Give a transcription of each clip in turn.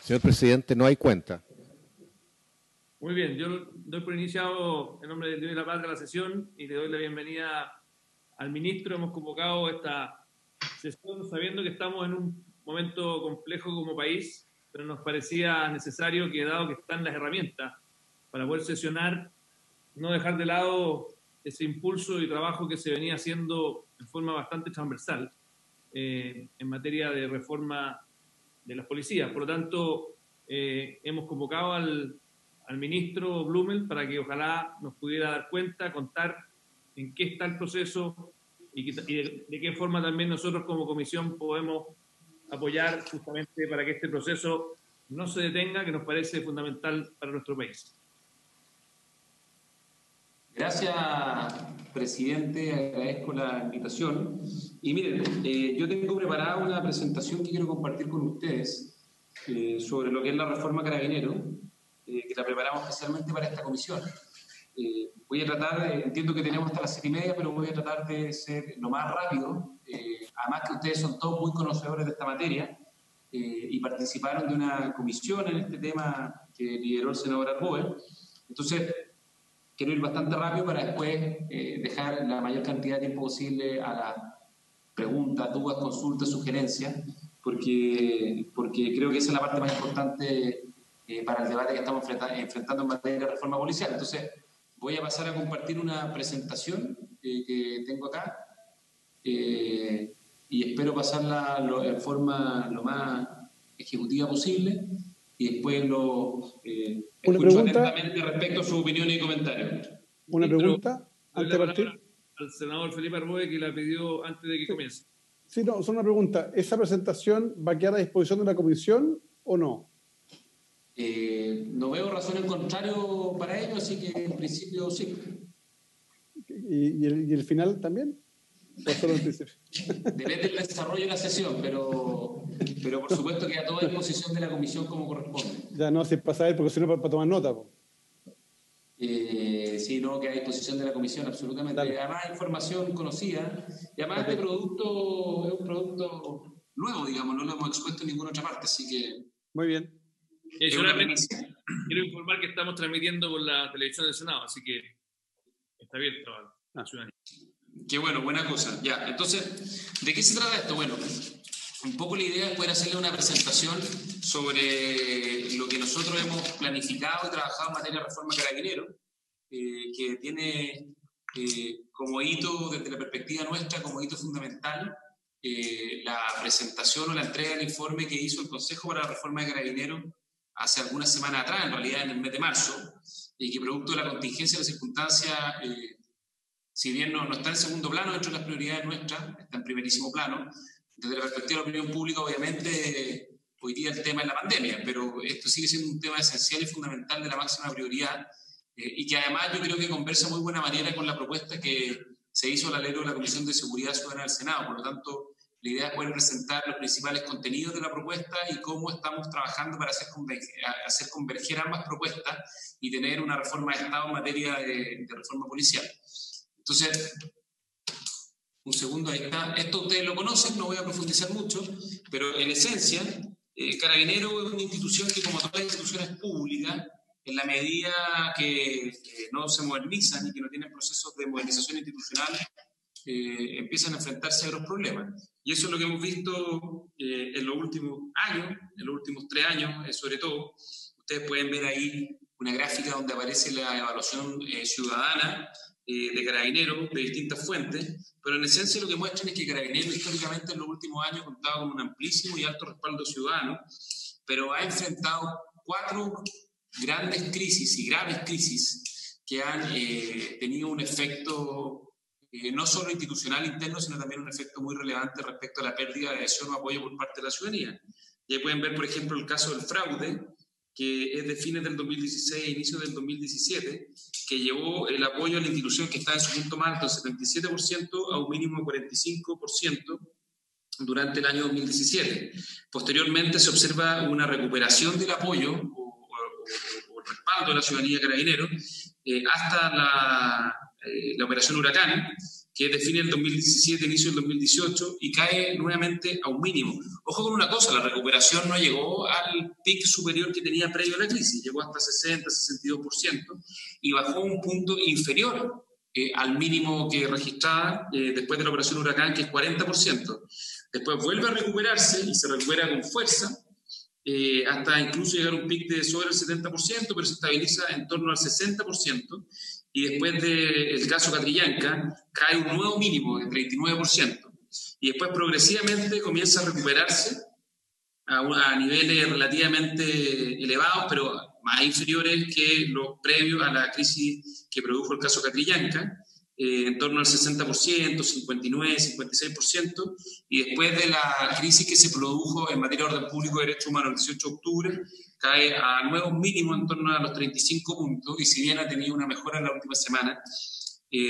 Señor presidente, no hay cuenta. Muy bien, yo doy por iniciado en nombre de Dios y la Patria la sesión y le doy la bienvenida al ministro. Hemos convocado esta sesión sabiendo que estamos en un momento complejo como país, pero nos parecía necesario que, dado que están las herramientas para poder sesionar, no dejar de lado ese impulso y trabajo que se venía haciendo en forma bastante transversal en materia de reforma de las policías. Por lo tanto, hemos convocado al ministro Blumel para que ojalá nos pudiera dar cuenta, contar en qué está el proceso y de qué forma también nosotros como comisión podemos apoyar justamente para que este proceso no se detenga, que nos parece fundamental para nuestro país. Gracias, presidente. Agradezco la invitación. Y miren, yo tengo preparada una presentación que quiero compartir con ustedes sobre lo que es la reforma Carabinero, que la preparamos especialmente para esta comisión. Voy a tratar, entiendo que tenemos hasta las 7:30, pero voy a tratar de ser lo más rápido. Además que ustedes son todos muy conocedores de esta materia y participaron de una comisión en este tema que lideró el senador Arboe. Entonces, quiero ir bastante rápido para después dejar la mayor cantidad de tiempo posible a las preguntas, dudas, consultas, sugerencias, porque creo que esa es la parte más importante para el debate que estamos enfrentando en materia de reforma policial. Entonces, voy a pasar a compartir una presentación que tengo acá y espero pasarla en forma lo más ejecutiva posible y después escucho atentamente respecto a sus opiniones y comentarios. Una pregunta antes de partir. Al senador Felipe Arboe, que la pidió antes de que comience. Sí, no, solo una pregunta. ¿Esa presentación va a quedar a disposición de la comisión o no? No veo razón en contrario para ello, así que en principio sí. ¿Y el final también? ¿O solo el principio? Depende del desarrollo de la sesión, pero por supuesto que a toda disposición de la comisión como corresponde. Ya no, si es para saber, porque si no para tomar nota. Sí, no, que a disposición de la comisión, absolutamente. Dale. Además, información conocida, y además este producto es un producto nuevo, digamos, no lo hemos expuesto en ninguna otra parte, así que... Muy bien. Quiero informar que estamos transmitiendo por la televisión del Senado, así que está abierto a la ciudadanía. Qué bueno, buena cosa. Ya, entonces, ¿de qué se trata esto? Bueno, un poco la idea es poder hacerle una presentación sobre lo que nosotros hemos planificado y trabajado en materia de reforma Carabinero, que tiene como hito, desde la perspectiva nuestra, como hito fundamental, la presentación o la entrega del informe que hizo el Consejo para la Reforma de Carabineros hace algunas semanas atrás, en realidad en el mes de marzo, y que producto de la contingencia y la circunstancia, si bien no está en segundo plano dentro de las prioridades nuestras, está en primerísimo plano, desde la perspectiva de la opinión pública, obviamente, hoy día el tema es la pandemia, pero esto sigue siendo un tema esencial y fundamental de la máxima prioridad, y que además yo creo que conversa de muy buena manera con la propuesta que se hizo al alero de la Comisión de Seguridad Ciudadana del Senado. Por lo tanto, la idea es poder presentar los principales contenidos de la propuesta y cómo estamos trabajando para hacer converger ambas propuestas y tener una reforma de Estado en materia de reforma policial. Entonces, un segundo, ahí está. Esto ustedes lo conocen, no voy a profundizar mucho, pero en esencia, Carabinero es una institución que, como todas las instituciones públicas, en la medida que no se modernizan y que no tienen procesos de modernización institucional, empiezan a enfrentarse a otros problemas. Y eso es lo que hemos visto en los últimos años, en los últimos 3 años, sobre todo. Ustedes pueden ver ahí una gráfica donde aparece la evaluación ciudadana de Carabineros de distintas fuentes, pero en esencia lo que muestran es que Carabineros históricamente en los últimos años contaba con un amplísimo y alto respaldo ciudadano, pero ha enfrentado 4 grandes crisis y graves crisis que han tenido un efecto no solo institucional interno, sino también un efecto muy relevante respecto a la pérdida de adhesión o apoyo por parte de la ciudadanía. Y ahí pueden ver, por ejemplo, el caso del fraude, que es de fines del 2016 e inicio del 2017, que llevó el apoyo a la institución que está en su punto más alto, del 77% a un mínimo de 45% durante el año 2017. Posteriormente se observa una recuperación del apoyo o el respaldo de la ciudadanía Carabinero hasta la operación Huracán, que define el 2017, inicio del 2018, y cae nuevamente a un mínimo. Ojo con una cosa, la recuperación no llegó al pic superior que tenía previo a la crisis, llegó hasta 60, 62%, y bajó a un punto inferior al mínimo que registraba después de la operación Huracán, que es 40%. Después vuelve a recuperarse y se recupera con fuerza, hasta incluso llegar a un pic de sobre el 70%, pero se estabiliza en torno al 60%, y después del caso Catrillanca cae un nuevo mínimo de 39%, y después progresivamente comienza a recuperarse a niveles relativamente elevados, pero más inferiores que los previos a la crisis que produjo el caso Catrillanca, en torno al 60%, 59%, 56%, y después de la crisis que se produjo en materia de orden público y derechos humanos el 18 de octubre, cae a nuevos mínimos en torno a los 35 puntos, y si bien ha tenido una mejora en la última semana,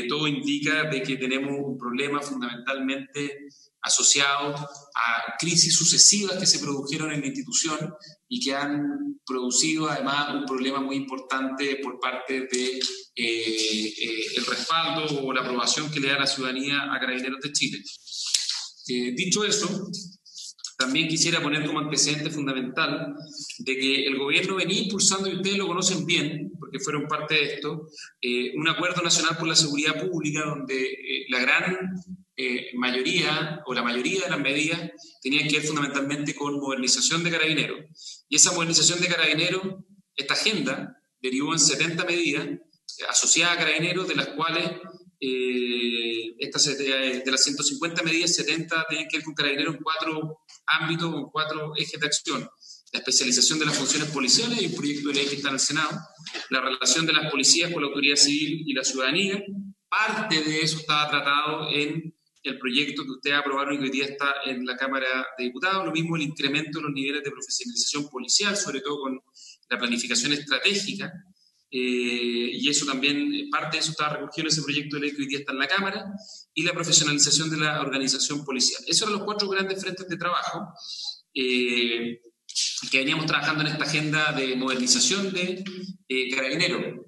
todo indica de que tenemos un problema fundamentalmente asociado a crisis sucesivas que se produjeron en la institución y que han producido además un problema muy importante por parte de el respaldo o la aprobación que le da la ciudadanía a Carabineros de Chile. Dicho eso, también quisiera poner como antecedente fundamental de que el gobierno venía impulsando, y ustedes lo conocen bien, porque fueron parte de esto, un acuerdo nacional por la seguridad pública donde la gran mayoría, o la mayoría de las medidas, tenían que ver fundamentalmente con modernización de Carabineros. Y esa modernización de Carabineros, esta agenda, derivó en 70 medidas asociadas a Carabineros, de las cuales de las 150 medidas, 70 tienen que ver con Carabineros en 4 ámbitos, en 4 ejes de acción. La especialización de las funciones policiales, y un proyecto de ley que está en el Senado, la relación de las policías con la autoridad civil y la ciudadanía. Parte de eso estaba tratado en el proyecto que ustedes aprobaron y que hoy día está en la Cámara de Diputados. Lo mismo el incremento de los niveles de profesionalización policial, sobre todo con la planificación estratégica, y eso también, parte de eso estaba recogido en ese proyecto de ley que hoy día está en la Cámara, y la profesionalización de la organización policial. Esos eran los 4 grandes frentes de trabajo que veníamos trabajando en esta agenda de modernización de Carabineros.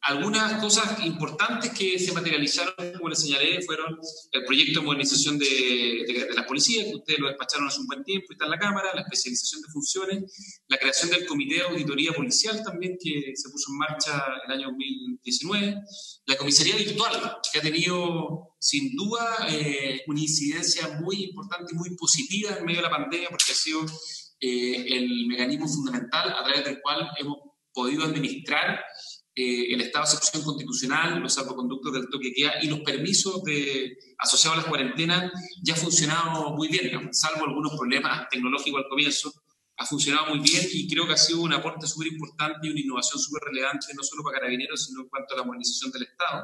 Algunas cosas importantes que se materializaron, como les señalé, fueron el proyecto de modernización de las policías, que ustedes lo despacharon hace un buen tiempo y está en la Cámara, la especialización de funciones, la creación del Comité de Auditoría Policial también, que se puso en marcha el año 2019, la comisaría virtual, que ha tenido sin duda una incidencia muy importante y muy positiva en medio de la pandemia, porque ha sido el mecanismo fundamental a través del cual hemos podido administrar el estado de excepción constitucional, los salvoconductos del toque de queda y los permisos asociados a las cuarentenas. Ya ha funcionado muy bien, ¿no? Salvo algunos problemas tecnológicos al comienzo, ha funcionado muy bien, y creo que ha sido un aporte súper importante y una innovación súper relevante, no solo para Carabineros, sino en cuanto a la modernización del Estado.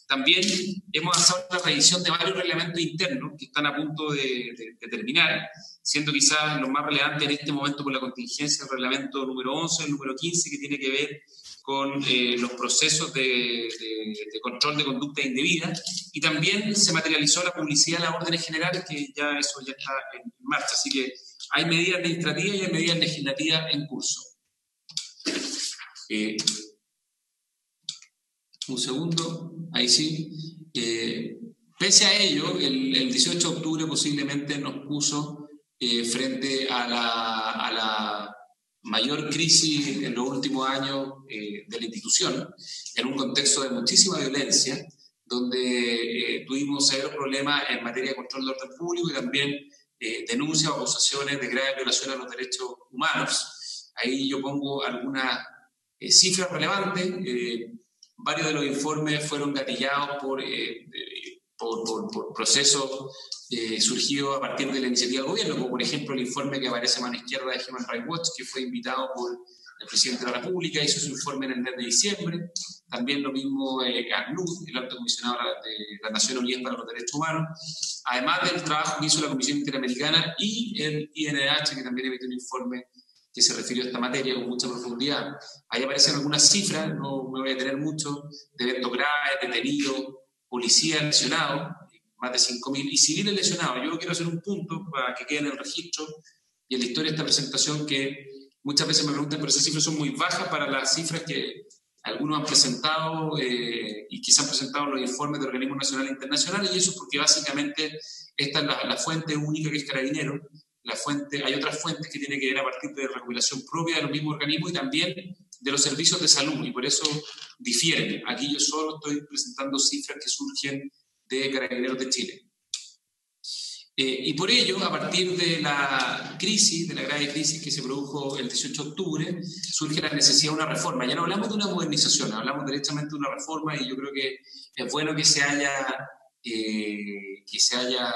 También hemos avanzado en la revisión de varios reglamentos internos que están a punto de terminar, siendo quizás los más relevantes en este momento por la contingencia el reglamento número 11, el número 15, que tiene que ver con los procesos de control de conducta indebida, y también se materializó la publicidad de las órdenes generales, que ya eso ya está en marcha. Así que hay medidas administrativas y hay medidas legislativas en curso. Un segundo, ahí sí. Pese a ello, el 18 de octubre posiblemente nos puso frente a la mayor crisis en los últimos años de la institución, en un contexto de muchísima violencia, donde tuvimos severos problemas en materia de control de orden público y también denuncias o acusaciones de graves violaciones a los derechos humanos. Ahí yo pongo algunas cifras relevantes. Varios de los informes fueron gatillados por procesos surgidos a partir de la iniciativa del gobierno, como por ejemplo el informe que aparece a mano izquierda de Human Rights Watch, que fue invitado por el presidente de la República, hizo su informe en el mes de diciembre. También lo mismo ACNUD, el alto comisionado de las Naciones Unidas para los Derechos Humanos, además del trabajo que hizo la Comisión Interamericana y el INDH, que también emitió un informe que se refirió a esta materia con mucha profundidad. Ahí aparecen algunas cifras, no me voy a detener mucho, de eventos graves, detenidos, policías lesionados, más de 5.000, y civiles lesionados. Yo quiero hacer un punto para que quede en el registro y en la historia de esta presentación, que muchas veces me preguntan, pero esas cifras son muy bajas para las cifras que Algunos han presentado y quizás han presentado los informes de organismos nacionales e internacionales, y eso es porque básicamente esta es la fuente única, que es Carabineros. Hay otras fuentes que tienen que ver a partir de recopilación propia de los mismos organismos y también de los servicios de salud, y por eso difieren. Aquí yo solo estoy presentando cifras que surgen de Carabineros de Chile. Y por ello, a partir de la crisis, de la grave crisis que se produjo el 18 de octubre, surge la necesidad de una reforma. Ya no hablamos de una modernización, hablamos derechamente de una reforma, y yo creo que es bueno que se haya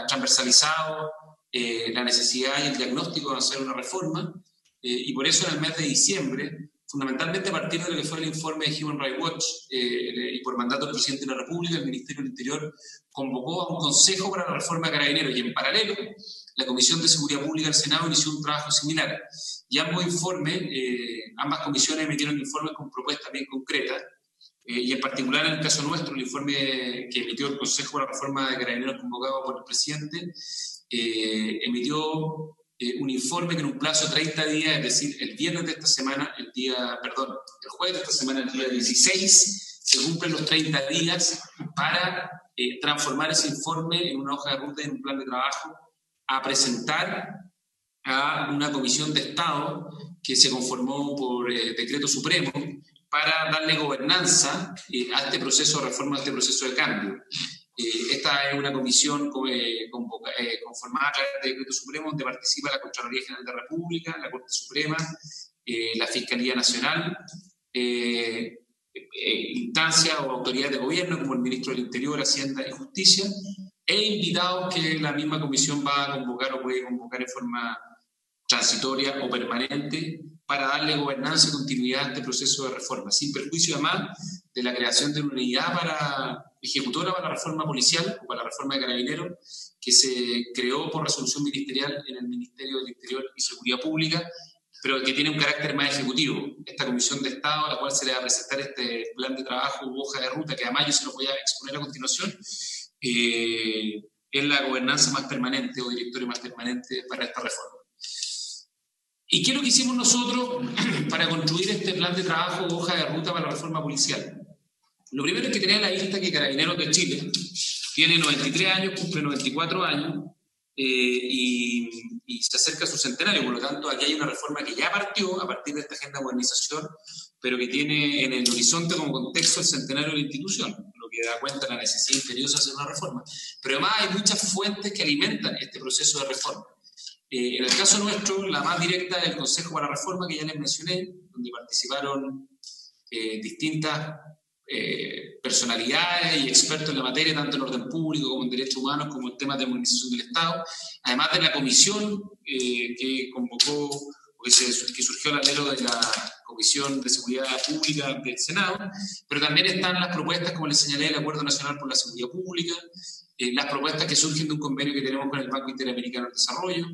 transversalizado la necesidad y el diagnóstico de hacer una reforma, y por eso en el mes de diciembre, fundamentalmente a partir de lo que fue el informe de Human Rights Watch y por mandato del presidente de la República, el Ministerio del Interior convocó a un consejo para la reforma de Carabineros, y en paralelo la Comisión de Seguridad Pública del Senado inició un trabajo similar, y ambas comisiones emitieron informes con propuestas bien concretas, y en particular en el caso nuestro, el informe que emitió el Consejo para la Reforma de Carabineros convocado por el presidente emitió un informe que en un plazo de 30 días, es decir, el viernes de esta semana, el jueves de esta semana, el día 16, se cumplen los 30 días para transformar ese informe en una hoja de ruta y en un plan de trabajo a presentar a una comisión de Estado que se conformó por decreto supremo para darle gobernanza a este proceso de reforma, a este proceso de cambio. Esta es una comisión conformada a través de decreto supremo, donde participa la Contraloría General de la República, la Corte Suprema, la Fiscalía Nacional, instancias o autoridades de gobierno como el Ministro del Interior, Hacienda y Justicia, e invitados que la misma comisión va a convocar o puede convocar en forma transitoria o permanente para darle gobernanza y continuidad a este proceso de reforma, sin perjuicio además de la creación de una unidad ejecutora para la reforma policial o para la reforma de Carabineros, que se creó por resolución ministerial en el Ministerio del Interior y Seguridad Pública, pero que tiene un carácter más ejecutivo. Esta comisión de Estado, a la cual se le va a presentar este plan de trabajo u hoja de ruta, que además yo se lo voy a exponer a continuación, es la gobernanza más permanente o directorio más permanente para esta reforma. ¿Y qué es lo que hicimos nosotros para construir este plan de trabajo o hoja de ruta para la reforma policial? Lo primero es que tener a la vista que Carabineros de Chile tiene 93 años, cumple 94 años y se acerca a su centenario. Por lo tanto, aquí hay una reforma que ya partió a partir de esta agenda de modernización, pero que tiene en el horizonte como contexto el centenario de la institución, lo que da cuenta de la necesidad imperiosa de hacer una reforma. Pero además hay muchas fuentes que alimentan este proceso de reforma. En el caso nuestro, la más directa es el Consejo para la Reforma, que ya les mencioné, donde participaron distintas personalidades y expertos en la materia, tanto en orden público como en derechos humanos, como en temas de modernización del Estado, además de la comisión que convocó, que surgió al alero de la Comisión de Seguridad Pública del Senado, pero también están las propuestas, como les señalé, del Acuerdo Nacional por la Seguridad Pública, las propuestas que surgen de un convenio que tenemos con el Banco Interamericano del Desarrollo,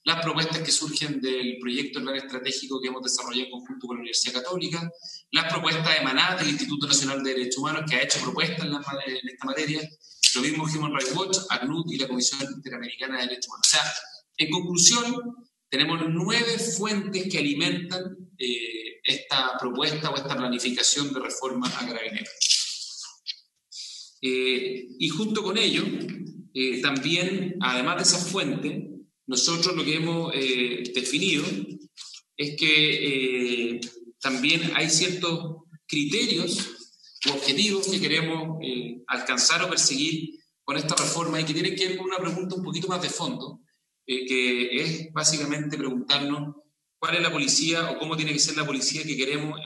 las propuestas que surgen del proyecto de plan estratégico que hemos desarrollado en conjunto con la Universidad Católica, las propuestas emanadas del Instituto Nacional de Derechos Humanos, que ha hecho propuestas en esta materia, lo mismo Human Rights Watch, ACNUD y la Comisión Interamericana de Derechos Humanos. O sea, en conclusión, tenemos 9 fuentes que alimentan esta propuesta o esta planificación de reforma a Carabineros. Y junto con ello, también, además de esas fuentes, nosotros lo que hemos definido es que también hay ciertos criterios u objetivos que queremos alcanzar o perseguir con esta reforma, y que tienen que ver con una pregunta un poquito más de fondo, que es básicamente preguntarnos cuál es la policía o cómo tiene que ser la policía que queremos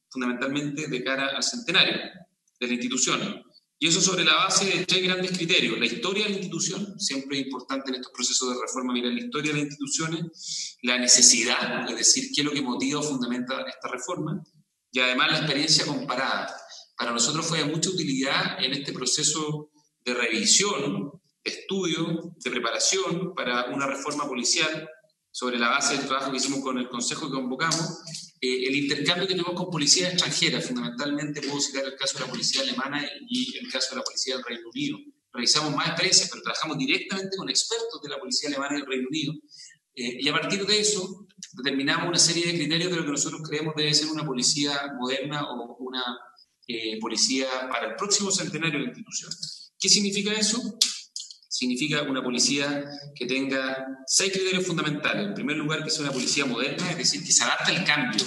fundamentalmente de cara al centenario de la institución. Y eso sobre la base de 3 grandes criterios: la historia de la institución, siempre es importante en estos procesos de reforma mirar la historia de las instituciones, la necesidad, es decir, qué es lo que motiva o fundamenta esta reforma, y además la experiencia comparada. Para nosotros fue de mucha utilidad en este proceso de revisión, de estudio, de preparación para una reforma policial, sobre la base del trabajo que hicimos con el Consejo que convocamos, el intercambio que tuvimos con policías extranjeras. Fundamentalmente puedo citar el caso de la policía alemana y el caso de la policía del Reino Unido. Revisamos más experiencias, pero trabajamos directamente con expertos de la policía alemana y del Reino Unido, y a partir de eso determinamos una serie de criterios de lo que nosotros creemos debe ser una policía moderna o una policía para el próximo centenario de la institución. ¿Qué significa eso? Significa una policía que tenga 6 criterios fundamentales. En primer lugar, que sea una policía moderna, es decir, que se adapte al cambio,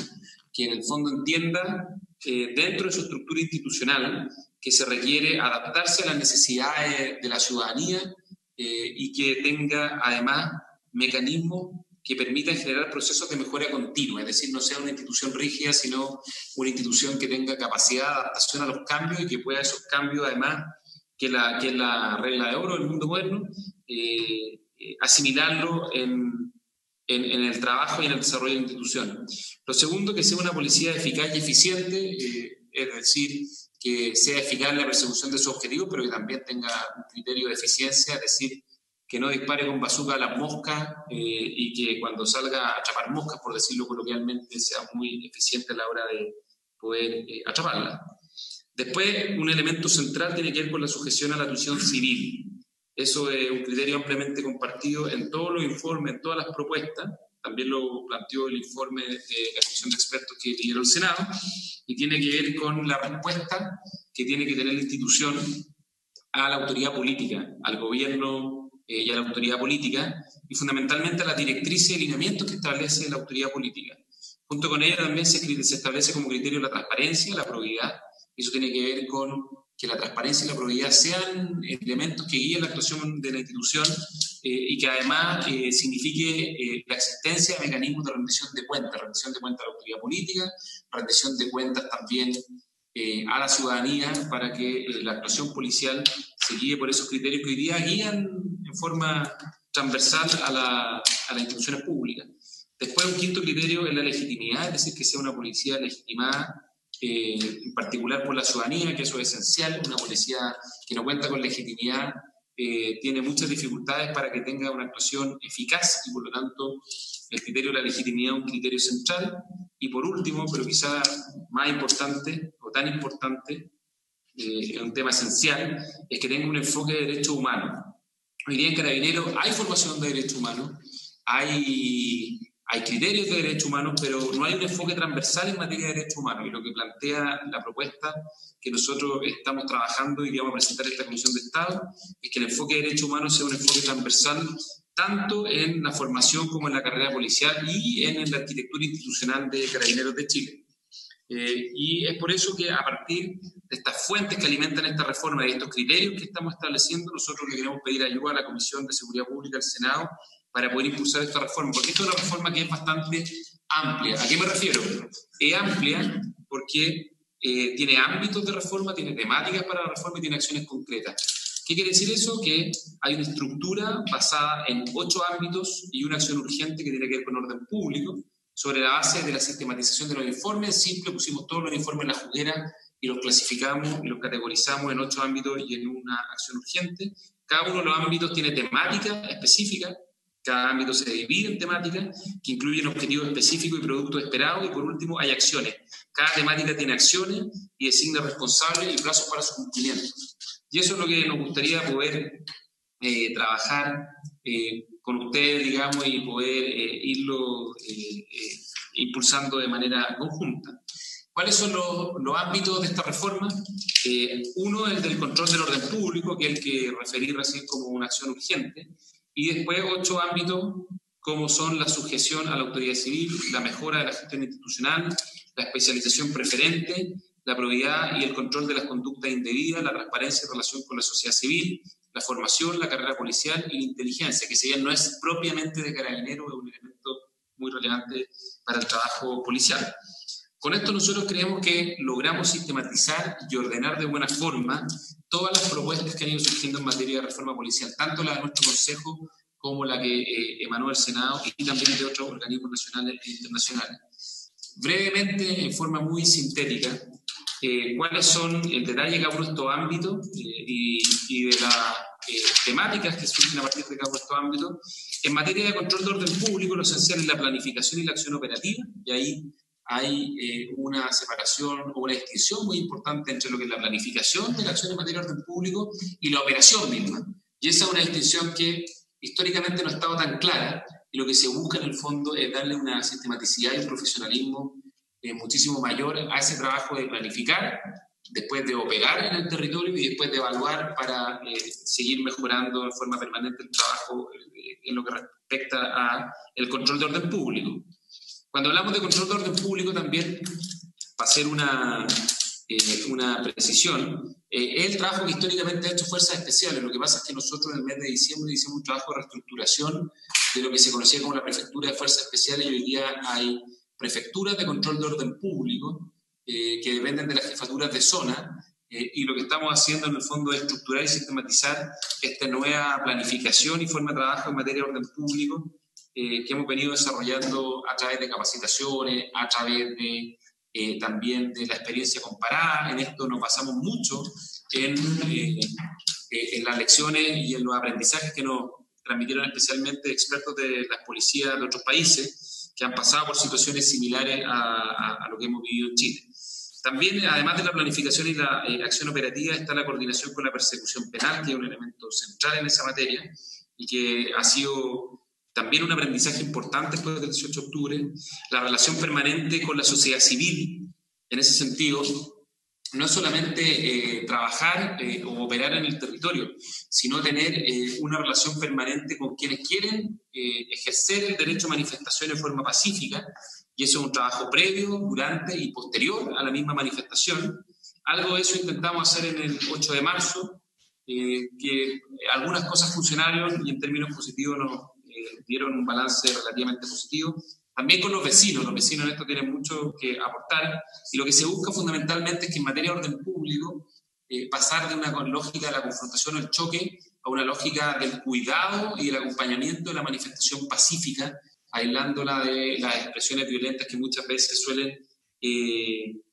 que en el fondo entienda dentro de su estructura institucional que se requiere adaptarse a las necesidades de la ciudadanía y que tenga además mecanismos que permitan generar procesos de mejora continua, es decir, no sea una institución rígida, sino una institución que tenga capacidad de adaptación a los cambios y que pueda esos cambios además, que es la regla de oro del mundo moderno, asimilarlo en el trabajo y en el desarrollo de la institución. Lo segundo, que sea una policía eficaz y eficiente, es decir, que sea eficaz en la persecución de sus objetivos, pero que también tenga un criterio de eficiencia, es decir, que no dispare con bazooka a las moscas y que cuando salga a atrapar moscas, por decirlo coloquialmente, sea muy eficiente a la hora de poder atraparlas. Después, un elemento central tiene que ver con la sujeción a la tuición civil. Eso es un criterio ampliamente compartido en todos los informes, en todas las propuestas. También lo planteó el informe de la comisión de expertos que lideró el Senado, y tiene que ver con la respuesta que tiene que tener la institución a la autoridad política, al gobierno y a la autoridad política, y fundamentalmente a las directrices y alineamientos que establece la autoridad política. Junto con ella también se establece como criterio la transparencia y la probidad. Eso tiene que ver con que la transparencia y la probidad sean elementos que guíen la actuación de la institución y que además signifique la existencia de mecanismos de rendición de cuentas a la autoridad política, rendición de cuentas también a la ciudadanía, para que la actuación policial se guíe por esos criterios que hoy día guían en forma transversal a las instituciones públicas. Después, un quinto criterio es la legitimidad, es decir, que sea una policía legitimada, en particular por la ciudadanía, que eso es esencial. Una policía que no cuenta con legitimidad tiene muchas dificultades para que tenga una actuación eficaz, y por lo tanto el criterio de la legitimidad es un criterio central. Y por último, pero quizá más importante o tan importante, es un tema esencial, es que tenga un enfoque de derechos humanos. Hoy día en Carabineros hay formación de derechos humanos, hay criterios de derechos humanos, pero no hay un enfoque transversal en materia de derechos humanos. Y lo que plantea la propuesta que nosotros estamos trabajando y que vamos a presentar a esta Comisión de Estado es que el enfoque de derechos humanos sea un enfoque transversal tanto en la formación como en la carrera policial y en la arquitectura institucional de Carabineros de Chile. Y es por eso que a partir de estas fuentes que alimentan esta reforma y de estos criterios que estamos estableciendo, nosotros le queremos pedir ayuda a la Comisión de Seguridad Pública del Senado para poder impulsar esta reforma, porque esto es una reforma que es bastante amplia. ¿A qué me refiero? Es amplia porque tiene ámbitos de reforma, tiene temáticas para la reforma y tiene acciones concretas. ¿Qué quiere decir eso? Que hay una estructura basada en 8 ámbitos y una acción urgente que tiene que ver con orden público, sobre la base de la sistematización de los informes. En simple, pusimos todos los informes en la juguera y los clasificamos y los categorizamos en 8 ámbitos y en una acción urgente. Cada uno de los ámbitos tiene temática específica. Cada ámbito se divide en temáticas que incluyen objetivos específicos y productos esperados, y por último hay acciones. Cada temática tiene acciones y designa responsables y plazos para su cumplimiento. Y eso es lo que nos gustaría poder trabajar con ustedes, digamos, y poder irlo impulsando de manera conjunta. ¿Cuáles son los ámbitos de esta reforma? Uno es el del control del orden público, que es el que referí recién como una acción urgente. Y después 8 ámbitos, como son la sujeción a la autoridad civil, la mejora de la gestión institucional, la especialización preferente, la probidad y el control de las conductas indebidas, la transparencia en relación con la sociedad civil, la formación, la carrera policial y la inteligencia, que si bien no es propiamente de Carabineros, es un elemento muy relevante para el trabajo policial. Con esto nosotros creemos que logramos sistematizar y ordenar de buena forma todas las propuestas que han ido surgiendo en materia de reforma policial, tanto la de nuestro Consejo como la que emanó del Senado y también de otros organismos nacionales e internacionales. Brevemente, en forma muy sintética, cuáles son el detalle de cada uno de estos ámbitos y de las temáticas que surgen a partir de cada uno de estos ámbitos. En materia de control de orden público, lo esencial es la planificación y la acción operativa, y ahí hay una separación o una distinción muy importante entre lo que es la planificación de la acción en materia de orden público y la operación misma. Y esa es una distinción que históricamente no ha estado tan clara, y lo que se busca en el fondo es darle una sistematicidad y un profesionalismo muchísimo mayor a ese trabajo de planificar, después de operar en el territorio y después de evaluar para seguir mejorando de forma permanente el trabajo en lo que respecta a el control de orden público. Cuando hablamos de control de orden público también, para hacer una precisión, es el trabajo que históricamente ha hecho Fuerzas Especiales. Lo que pasa es que nosotros en el mes de diciembre hicimos un trabajo de reestructuración de lo que se conocía como la Prefectura de Fuerzas Especiales, y hoy día hay prefecturas de control de orden público que dependen de las jefaturas de zona, y lo que estamos haciendo en el fondo es estructurar y sistematizar esta nueva planificación y forma de trabajo en materia de orden público que hemos venido desarrollando a través de capacitaciones, a través de también de la experiencia comparada. En esto nos basamos mucho en las lecciones y en los aprendizajes que nos transmitieron especialmente expertos de las policías de otros países que han pasado por situaciones similares a lo que hemos vivido en Chile. También, además de la planificación y la acción operativa, está la coordinación con la persecución penal, que es un elemento central en esa materia y que ha sido también un aprendizaje importante después del 18 de octubre, la relación permanente con la sociedad civil. En ese sentido, no es solamente trabajar o operar en el territorio, sino tener una relación permanente con quienes quieren ejercer el derecho a manifestación de forma pacífica, y eso es un trabajo previo, durante y posterior a la misma manifestación. Algo de eso intentamos hacer en el 8 de marzo, que algunas cosas funcionaron y en términos positivos nos dieron un balance relativamente positivo. También con los vecinos en esto tienen mucho que aportar, y lo que se busca fundamentalmente es que en materia de orden público pasar de una lógica de la confrontación o el choque a una lógica del cuidado y del acompañamiento de la manifestación pacífica, aislándola de las expresiones violentas que muchas veces suelen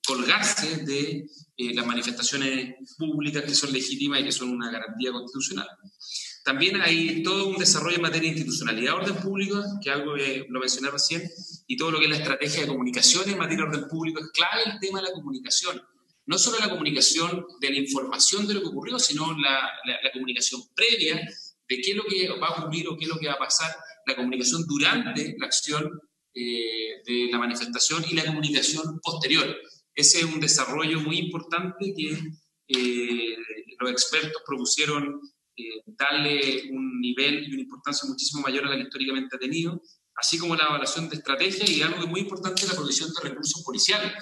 colgarse de las manifestaciones públicas que son legítimas y que son una garantía constitucional. También hay todo un desarrollo en materia de institucionalidad de orden público, que es algo que lo mencioné recién, y todo lo que es la estrategia de comunicación en materia de orden público. Es clave el tema de la comunicación. No solo la comunicación de la información de lo que ocurrió, sino la comunicación previa de qué es lo que va a ocurrir o qué es lo que va a pasar, la comunicación durante la acción de la manifestación y la comunicación posterior. Ese es un desarrollo muy importante que los expertos propusieron darle un nivel y una importancia muchísimo mayor a la que históricamente ha tenido, así como la evaluación de estrategia y algo que es muy importante, la provisión de recursos policiales.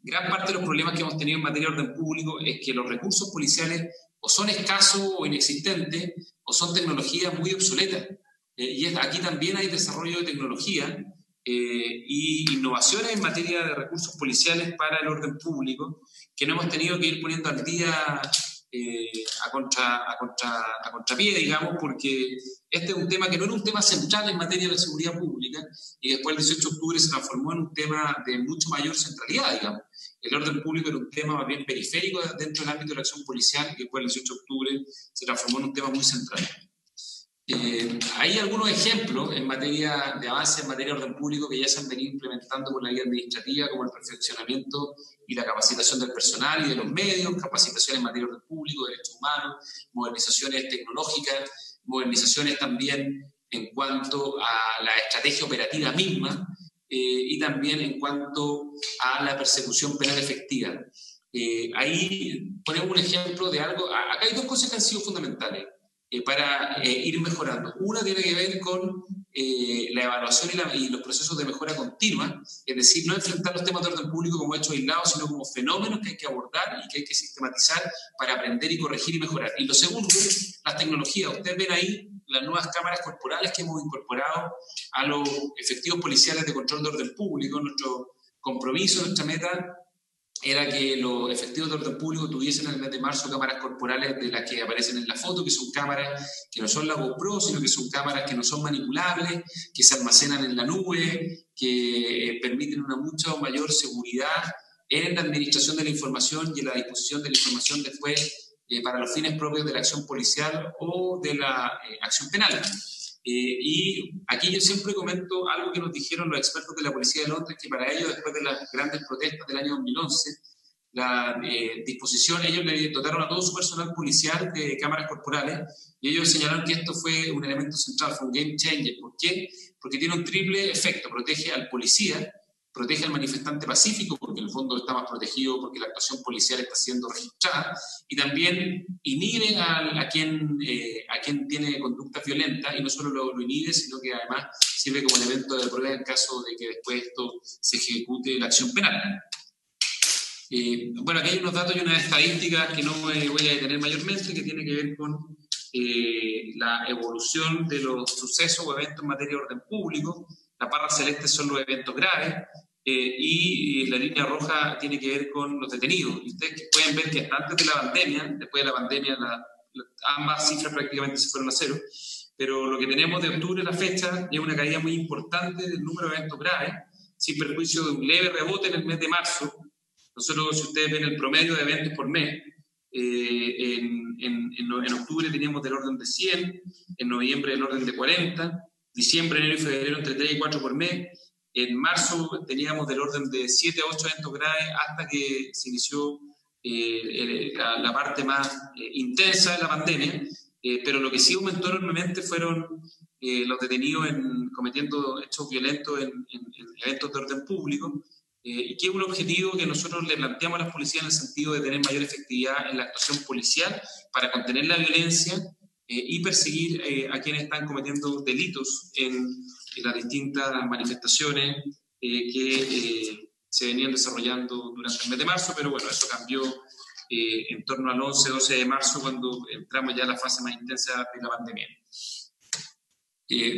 Gran parte de los problemas que hemos tenido en materia de orden público es que los recursos policiales o son escasos o inexistentes o son tecnologías muy obsoletas. Y aquí también hay desarrollo de tecnología y innovaciones en materia de recursos policiales para el orden público que no hemos tenido que ir poniendo al día a contrapié, digamos, porque este es un tema que no era un tema central en materia de la seguridad pública y después el 18 de octubre se transformó en un tema de mucho mayor centralidad, digamos. El orden público era un tema más bien periférico dentro del ámbito de la acción policial y después el 18 de octubre se transformó en un tema muy central. Hay algunos ejemplos en materia de avance en materia de orden público que ya se han venido implementando por la vía administrativa, como el perfeccionamiento y la capacitación del personal y de los medios, capacitación en materia de orden público, derechos humanos, modernizaciones tecnológicas, modernizaciones también en cuanto a la estrategia operativa misma y también en cuanto a la persecución penal efectiva. Ahí ponemos un ejemplo de algo. Acá hay dos cosas que han sido fundamentales para ir mejorando. Una tiene que ver con la evaluación y los procesos de mejora continua, es decir, no enfrentar los temas de orden público como hechos aislados, sino como fenómenos que hay que abordar y que hay que sistematizar para aprender y corregir y mejorar. Y lo segundo, las tecnologías. Ustedes ven ahí las nuevas cámaras corporales que hemos incorporado a los efectivos policiales de control de orden público. Nuestro compromiso, nuestra meta era que los efectivos de orden público tuviesen en el mes de marzo cámaras corporales de las que aparecen en la foto, que son cámaras que no son la GoPro, sino que son cámaras que no son manipulables, que se almacenan en la nube, que permiten una mucha mayor seguridad en la administración de la información y en la disposición de la información después para los fines propios de la acción policial o de la acción penal. Y aquí yo siempre comento algo que nos dijeron los expertos de la Policía de Londres, que para ellos, después de las grandes protestas del año 2011, la disposición, ellos le dotaron a todo su personal policial de cámaras corporales y ellos señalaron que esto fue un elemento central, fue un game changer. ¿Por qué? Porque tiene un triple efecto: protege al policía, protege al manifestante pacífico, porque en el fondo está más protegido porque la actuación policial está siendo registrada, y también inhibe a quien tiene conductas violentas, y no solo lo inhibe, sino que además sirve como elemento de prueba en caso de que después esto se ejecute la acción penal. Bueno, aquí hay unos datos y unas estadísticas que no me voy a detener mayormente, que tiene que ver con la evolución de los sucesos o eventos en materia de orden público. Las barras celestes son los eventos graves y la línea roja tiene que ver con los detenidos. Y ustedes pueden ver que hasta antes de la pandemia, después de la pandemia, ambas cifras prácticamente se fueron a cero, pero lo que tenemos de octubre a la fecha es una caída muy importante del número de eventos graves, sin perjuicio de un leve rebote en el mes de marzo. Nosotros, si ustedes ven el promedio de eventos por mes, en octubre teníamos del orden de 100, en noviembre del orden de 40, diciembre, enero y febrero entre 3 y 4 por mes, en marzo teníamos del orden de 7 a 8 eventos graves hasta que se inició la parte más intensa de la pandemia, pero lo que sí aumentó enormemente fueron los detenidos cometiendo hechos violentos en eventos de orden público, y que es un objetivo que nosotros le planteamos a las policías en el sentido de tener mayor efectividad en la actuación policial para contener la violencia y perseguir a quienes están cometiendo delitos en las distintas manifestaciones que se venían desarrollando durante el mes de marzo, pero bueno, eso cambió en torno al 11-12 de marzo, cuando entramos ya a la fase más intensa de la pandemia.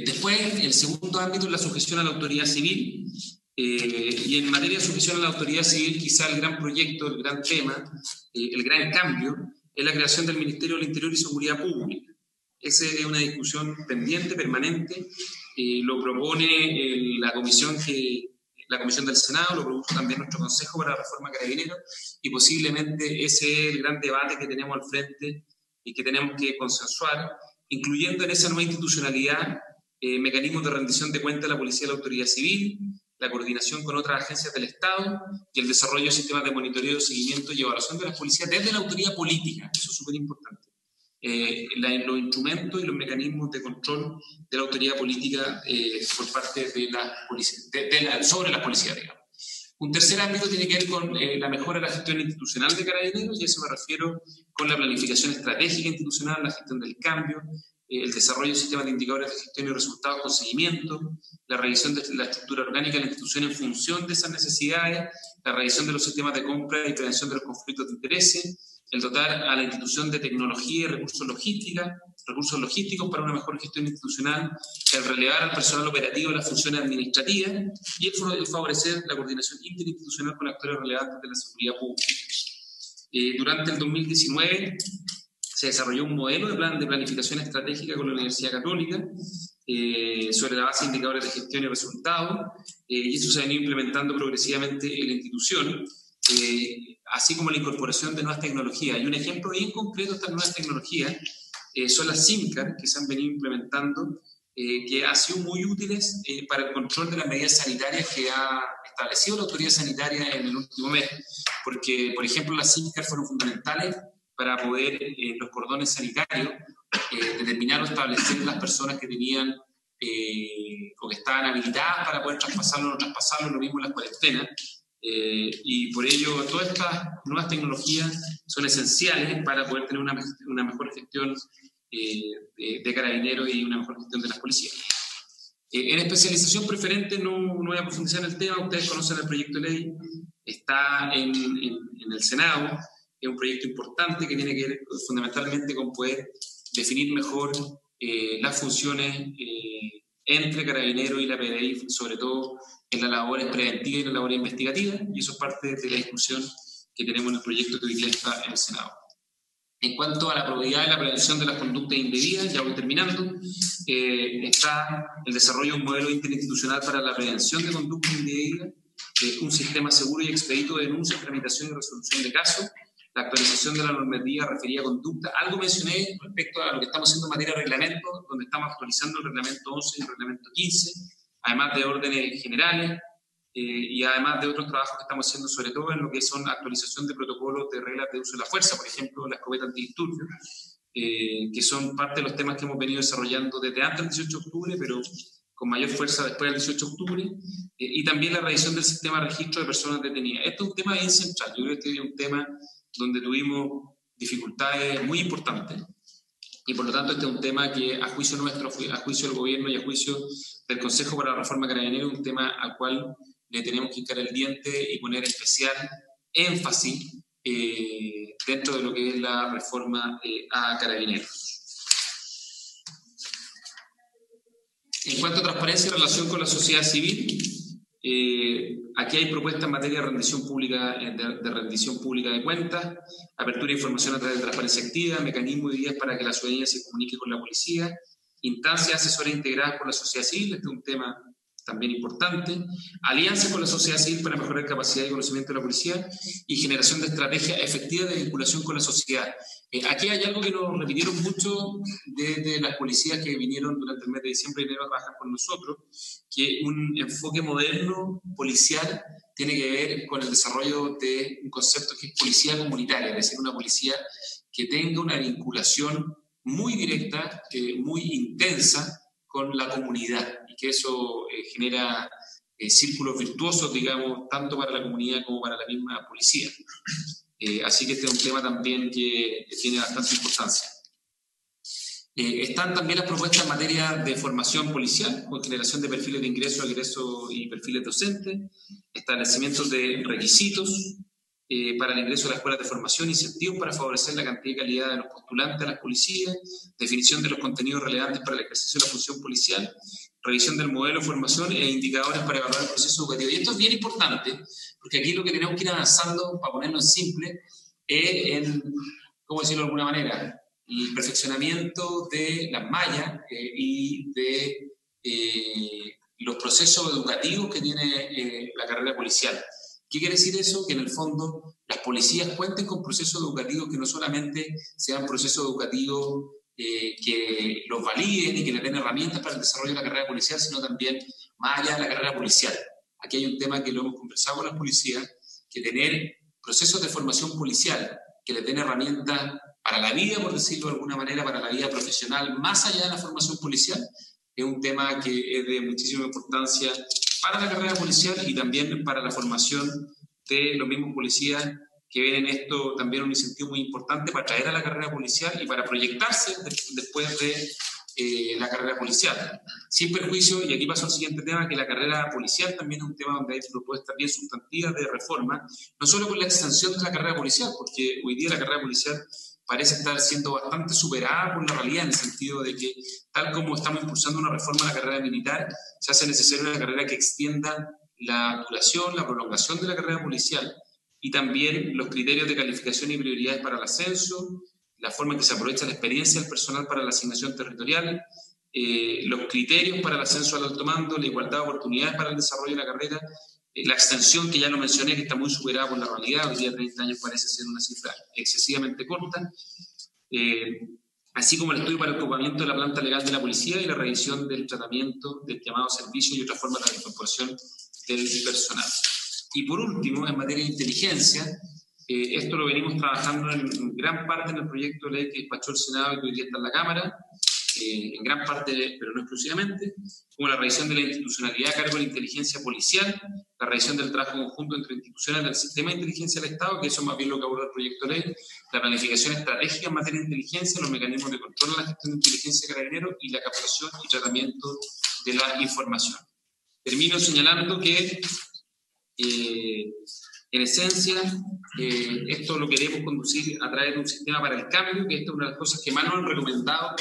Después, el segundo ámbito es la sujeción a la autoridad civil. Y en materia de sujeción a la autoridad civil, quizá el gran proyecto, el gran tema, el gran cambio, es la creación del Ministerio del Interior y Seguridad Pública. Esa es una discusión pendiente, permanente. Lo propone la comisión del Senado, lo propuso también nuestro Consejo para la Reforma Carabinero, y posiblemente ese es el gran debate que tenemos al frente y que tenemos que consensuar, incluyendo en esa nueva institucionalidad mecanismos de rendición de cuentas de la Policía y la Autoridad Civil, la coordinación con otras agencias del Estado y el desarrollo de sistemas de monitoreo, seguimiento y evaluación de las policías desde la autoridad política. Eso es súper importante. Los instrumentos y los mecanismos de control de la autoridad política por parte de la policía, sobre la policía, digamos. Un tercer ámbito tiene que ver con la mejora de la gestión institucional de Carabineros, y a eso me refiero con la planificación estratégica institucional, la gestión del cambio, el desarrollo de sistemas de indicadores de gestión y resultados con seguimiento, la revisión de la estructura orgánica de la institución en función de esas necesidades, la revisión de los sistemas de compra y prevención de los conflictos de intereses, el dotar a la institución de tecnología y recursos logísticos para una mejor gestión institucional, el relevar al personal operativo las funciones administrativas y el favorecer la coordinación interinstitucional con actores relevantes de la seguridad pública. Durante el 2019 se desarrolló un modelo de plan de planificación estratégica con la Universidad Católica sobre la base de indicadores de gestión y resultados, y eso se ha venido implementando progresivamente en la institución, así como la incorporación de nuevas tecnologías. Y un ejemplo bien concreto de estas nuevas tecnologías son las SIMCAR, que se han venido implementando, que han sido muy útiles para el control de las medidas sanitarias que ha establecido la autoridad sanitaria en el último mes, porque, por ejemplo, las SIMCAR fueron fundamentales para poder, los cordones sanitarios, determinar o establecer las personas que tenían o que estaban habilitadas para poder traspasarlo o no traspasarlo, lo mismo en las cuarentenas. Y por ello todas estas nuevas tecnologías son esenciales para poder tener una mejor gestión de Carabineros y una mejor gestión de las policías. En especialización preferente no voy a profundizar en el tema, ustedes conocen el proyecto de ley, está en el Senado, es un proyecto importante que tiene que ver fundamentalmente con poder definir mejor las funciones entre Carabineros y la PDI, sobre todo en las labores preventivas y en la labor investigativa, y eso es parte de la discusión que tenemos en el proyecto que hoy día está en el Senado. En cuanto a la probabilidad de la prevención de las conductas indebidas, ya voy terminando, está el desarrollo de un modelo interinstitucional para la prevención de conductas indebidas, un sistema seguro y expedito de denuncia, tramitación y resolución de casos, la actualización de la normativa referida a conducta. Algo mencioné respecto a lo que estamos haciendo en materia de reglamento, donde estamos actualizando el reglamento 11 y el reglamento 15, además de órdenes generales, y además de otros trabajos que estamos haciendo, sobre todo en lo que son actualización de protocolos de reglas de uso de la fuerza, por ejemplo, la escopeta antidisturbios, que son parte de los temas que hemos venido desarrollando desde antes del 18 de octubre, pero con mayor fuerza después del 18 de octubre, y también la revisión del sistema de registro de personas detenidas. Este es un tema bien central. Yo creo que este es un tema donde tuvimos dificultades muy importantes, y por lo tanto este es un tema que a juicio nuestro, a juicio del gobierno y a juicio del Consejo para la Reforma Carabinero, es un tema al cual le tenemos que hincar el diente y poner especial énfasis dentro de lo que es la reforma a Carabineros. En cuanto a transparencia y relación con la sociedad civil, aquí hay propuestas en materia de rendición pública de cuentas, apertura de información a través de transparencia activa, mecanismos y vías para que la ciudadanía se comunique con la policía, instancias asesoras integradas por la sociedad civil, este es un tema también importante, alianzas con la sociedad civil para mejorar capacidad y conocimiento de la policía y generación de estrategias efectivas de vinculación con la sociedad. Aquí hay algo que nos repitieron mucho de las policías que vinieron durante el mes de diciembre y enero a trabajar con nosotros, que un enfoque moderno policial tiene que ver con el desarrollo de un concepto que es policía comunitaria, es decir, una policía que tenga una vinculación muy directa, muy intensa con la comunidad, y que eso genera círculos virtuosos, digamos, tanto para la comunidad como para la misma policía. Así que este es un tema también que tiene bastante importancia. Están también las propuestas en materia de formación policial, con generación de perfiles de ingreso, egreso y perfiles docentes, establecimientos de requisitos para el ingreso a las escuelas de formación, incentivos para favorecer la cantidad y calidad de los postulantes a las policías, definición de los contenidos relevantes para el ejercicio de la función policial, revisión del modelo de formación e indicadores para evaluar el proceso educativo. Y esto es bien importante, porque aquí lo que tenemos que ir avanzando, para ponerlo en simple, es en, ¿cómo decirlo de alguna manera?, el perfeccionamiento de las mallas y de los procesos educativos que tiene la carrera policial. ¿Qué quiere decir eso? Que en el fondo las policías cuenten con procesos educativos que no solamente sean procesos educativos que los validen y que les den herramientas para el desarrollo de la carrera policial, sino también más allá de la carrera policial. Aquí hay un tema que lo hemos conversado con las policías, que tener procesos de formación policial que les den herramientas para la vida, por decirlo de alguna manera, para la vida profesional, más allá de la formación policial, es un tema que es de muchísima importancia para la carrera policial y también para la formación de los mismos policías que ven en esto también un incentivo muy importante para traer a la carrera policial y para proyectarse después de la carrera policial. Sin perjuicio, y aquí paso al siguiente tema, que la carrera policial también es un tema donde hay propuestas bien sustantivas de reforma, no solo con la extensión de la carrera policial, porque hoy día la carrera policial parece estar siendo bastante superada por la realidad, en el sentido de que, tal como estamos impulsando una reforma a la carrera militar, se hace necesaria una carrera que extienda la duración, la prolongación de la carrera policial, y también los criterios de calificación y prioridades para el ascenso, la forma en que se aprovecha la experiencia del personal para la asignación territorial, los criterios para el ascenso al alto mando, la igualdad de oportunidades para el desarrollo de la carrera, la extensión que ya lo mencioné, que está muy superada por la realidad, hoy día 30 años parece ser una cifra excesivamente corta, así como el estudio para el ocupamiento de la planta legal de la policía y la revisión del tratamiento del llamado servicio y otras formas de incorporación del personal. Y por último, en materia de inteligencia, esto lo venimos trabajando en gran parte en el proyecto de ley que despachó el Senado y que hoy día está en la Cámara, en gran parte, pero no exclusivamente, como la revisión de la institucionalidad a cargo de la inteligencia policial, la revisión del trabajo conjunto entre instituciones del sistema de inteligencia del Estado, que eso más bien lo que aborda el proyecto de ley, la planificación estratégica en materia de inteligencia, los mecanismos de control de la gestión de inteligencia de Carabineros y la captación y tratamiento de la información. Termino señalando que en esencia, esto lo queremos conducir a través de un sistema para el cambio, que esta es una de las cosas que más nos han recomendado,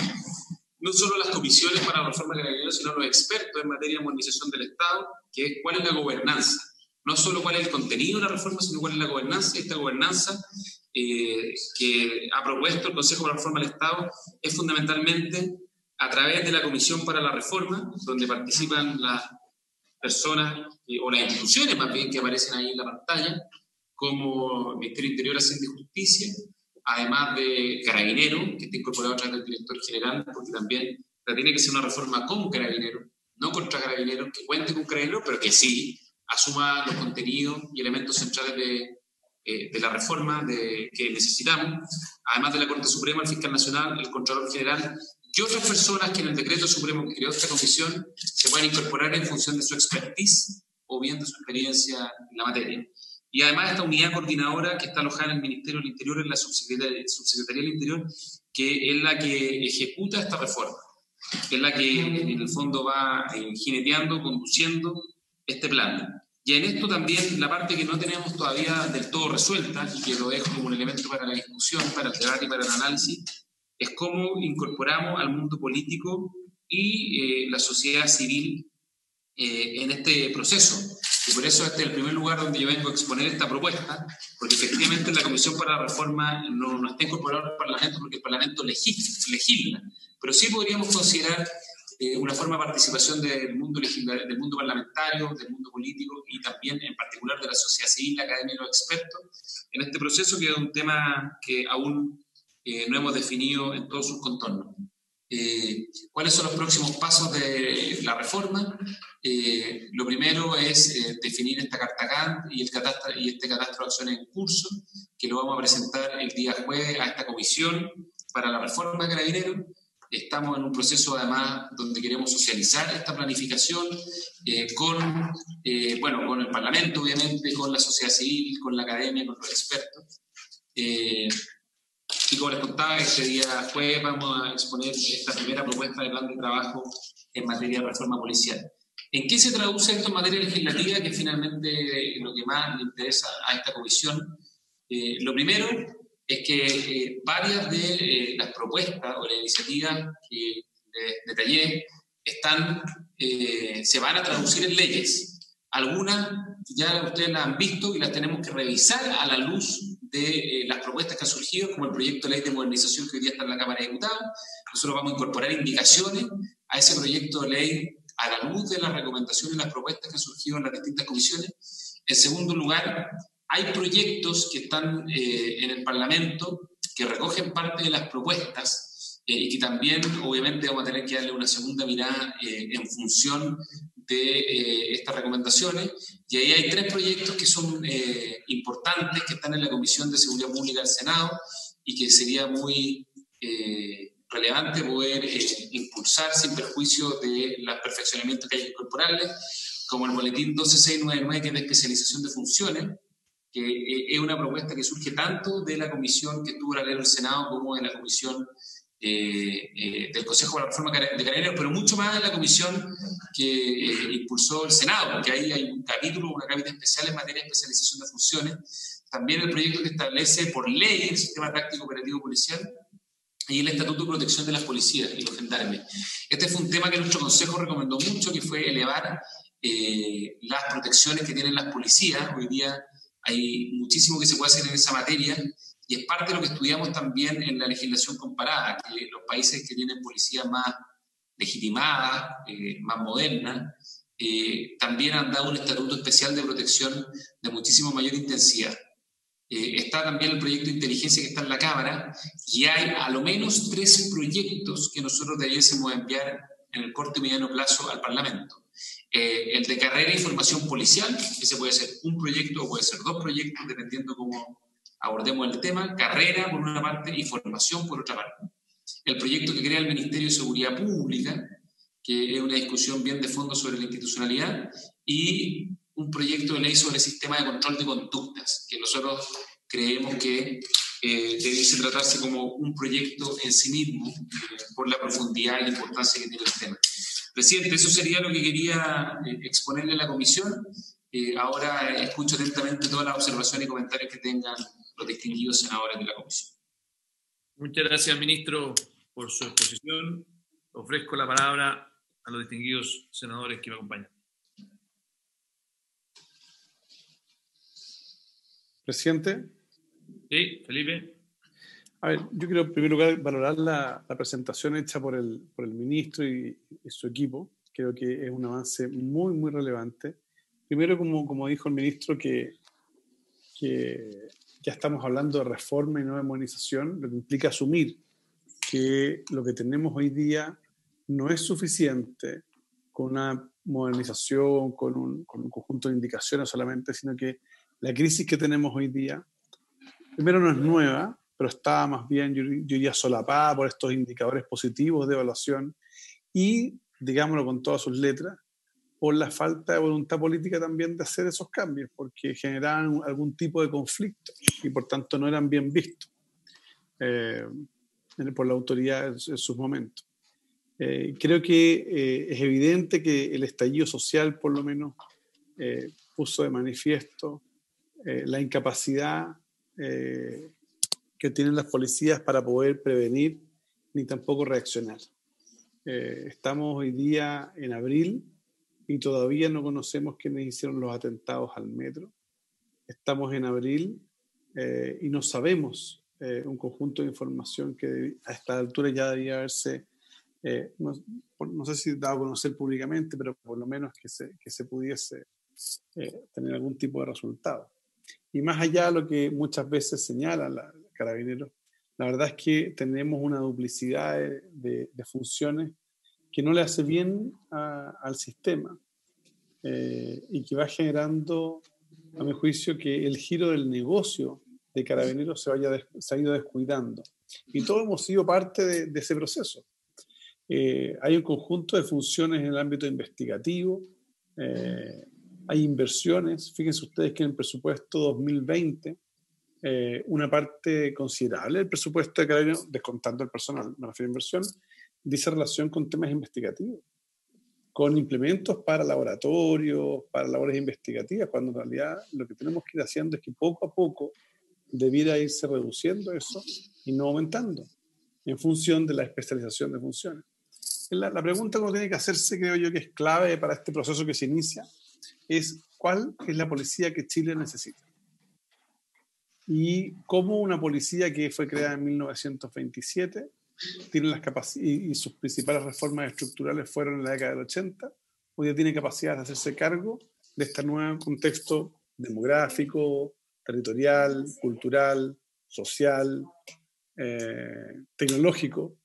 no solo las comisiones para la reforma de Carabineros, sino los expertos en materia de modernización del Estado, que es cuál es la gobernanza. No solo cuál es el contenido de la reforma, sino cuál es la gobernanza. Esta gobernanza que ha propuesto el Consejo para la Reforma del Estado es fundamentalmente a través de la Comisión para la Reforma, donde participan las personas o las instituciones más bien que aparecen ahí en la pantalla, como el Ministerio de Interior, Hacienda y Justicia, además de Carabineros, que está incorporado a través del director general, porque también tiene que ser una reforma con Carabineros, no contra Carabineros, que cuente con Carabineros, pero que sí asuma los contenidos y elementos centrales de la reforma que necesitamos, además de la Corte Suprema, el Fiscal Nacional, el Contralor General y otras personas que en el decreto supremo que creó esta comisión se puedan incorporar en función de su expertise o bien de su experiencia en la materia. Y además esta unidad coordinadora que está alojada en el Ministerio del Interior, en la Subsecretaría del Interior, que es la que ejecuta esta reforma, que es la que en el fondo va jineteando, conduciendo este plan. Y en esto también la parte que no tenemos todavía del todo resuelta, y que lo dejo como un elemento para la discusión, para el debate y para el análisis, es cómo incorporamos al mundo político y la sociedad civil en este proceso. Y por eso este es el primer lugar donde yo vengo a exponer esta propuesta, porque efectivamente la Comisión para la Reforma no está incorporada al Parlamento porque el Parlamento legisla, pero sí podríamos considerar una forma de participación del mundo parlamentario, del mundo político y también en particular de la sociedad civil, la academia y los expertos en este proceso, que es un tema que aún no hemos definido en todos sus contornos. ¿Cuáles son los próximos pasos de la reforma? Lo primero es definir esta Carta Gantt y este catastro de acciones en curso, que lo vamos a presentar el día jueves a esta comisión para la reforma de Carabineros. Estamos en un proceso además donde queremos socializar esta planificación con el Parlamento, obviamente, con la sociedad civil, con la academia, con los expertos. Y como les contaba, este día jueves vamos a exponer esta primera propuesta de plan de trabajo en materia de reforma policial. ¿En qué se traduce esto en materia legislativa, que es finalmente lo que más le interesa a esta comisión? Lo primero es que varias de las propuestas o las iniciativas que detallé se van a traducir en leyes. Algunas ya ustedes las han visto y las tenemos que revisar a la luz de las propuestas que han surgido, como el proyecto de ley de modernización que hoy día está en la Cámara de Diputados. Nosotros vamos a incorporar indicaciones a ese proyecto de ley a la luz de las recomendaciones y las propuestas que han surgido en las distintas comisiones. En segundo lugar, hay proyectos que están en el Parlamento que recogen parte de las propuestas y que también, obviamente, vamos a tener que darle una segunda mirada en función de estas recomendaciones. Y ahí hay 3 proyectos que son importantes, que están en la Comisión de Seguridad Pública del Senado y que sería muy relevante poder impulsar sin perjuicio de los perfeccionamientos que hay que incorporarles, como el boletín 12699, que es de especialización de funciones, que es una propuesta que surge tanto de la comisión que estuvo en el Senado como de la comisión del Consejo para la Reforma de Carabineros, pero mucho más de la comisión que impulsó el Senado, porque ahí hay un capítulo, una capítulo especial en materia de especialización de funciones. También el proyecto que establece por ley el sistema táctico operativo policial y el Estatuto de Protección de las Policías y los gendarmes. Este fue un tema que nuestro Consejo recomendó mucho, que fue elevar las protecciones que tienen las policías. Hoy día hay muchísimo que se puede hacer en esa materia y es parte de lo que estudiamos también en la legislación comparada, que los países que tienen policías más legitimadas, más modernas, también han dado un estatuto especial de protección de muchísimo mayor intensidad. Está también el proyecto de inteligencia que está en la Cámara y hay a lo menos 3 proyectos que nosotros debiésemos enviar en el corto y mediano plazo al Parlamento. El de carrera e información policial, ese puede ser un proyecto o puede ser 2 proyectos, dependiendo cómo abordemos el tema. Carrera por una parte y formación por otra parte. El proyecto que crea el Ministerio de Seguridad Pública, que es una discusión bien de fondo sobre la institucionalidad, y un proyecto de ley sobre el sistema de control de conductas, que nosotros creemos que debiese tratarse como un proyecto en sí mismo, por la profundidad y la importancia que tiene el tema. Presidente, eso sería lo que quería exponerle a la comisión. Ahora escucho atentamente todas las observaciones y comentarios que tengan los distinguidos senadores de la comisión. Muchas gracias, ministro, por su exposición. Ofrezco la palabra a los distinguidos senadores que me acompañan. Presidente. Sí, Felipe. A ver, yo quiero en primer lugar valorar la presentación hecha por el ministro y su equipo. Creo que es un avance muy, muy relevante. Primero, como dijo el ministro, que ya estamos hablando de reforma y no de modernización, lo que implica asumir que lo que tenemos hoy día no es suficiente con una modernización, con un conjunto de indicaciones solamente, sino que la crisis que tenemos hoy día, primero no es nueva, pero está más bien, yo diría, solapada por estos indicadores positivos de evaluación y, digámoslo con todas sus letras, por la falta de voluntad política también de hacer esos cambios, porque generaban algún tipo de conflicto y por tanto no eran bien vistos por la autoridad en sus momentos. Creo que es evidente que el estallido social, por lo menos, puso de manifiesto la incapacidad que tienen las policías para poder prevenir ni tampoco reaccionar. Estamos hoy día en abril y todavía no conocemos quiénes hicieron los atentados al metro. Estamos en abril y no sabemos un conjunto de información que a esta altura ya debería haberse, no sé si dado a conocer públicamente, pero por lo menos que se pudiese tener algún tipo de resultado. Y más allá de lo que muchas veces señalan los carabineros, la verdad es que tenemos una duplicidad de funciones que no le hace bien al sistema y que va generando, a mi juicio, que el giro del negocio de carabineros se ha ido descuidando. Y todos hemos sido parte de ese proceso. Hay un conjunto de funciones en el ámbito investigativo, hay inversiones. Fíjense ustedes que en el presupuesto 2020, una parte considerable del presupuesto de Carabineros, descontando el personal, me refiero a inversión, dice relación con temas investigativos, con implementos para laboratorios, para labores investigativas, cuando en realidad lo que tenemos que ir haciendo es que poco a poco debiera irse reduciendo eso y no aumentando, en función de la especialización de funciones. La pregunta que uno tiene que hacerse, creo yo que es clave para este proceso que se inicia, es ¿cuál es la policía que Chile necesita? Y cómo una policía que fue creada en 1927 tiene las capacidades, y sus principales reformas estructurales fueron en la década del 80, hoy día tiene capacidad de hacerse cargo de este nuevo contexto demográfico, territorial, cultural, social, tecnológico.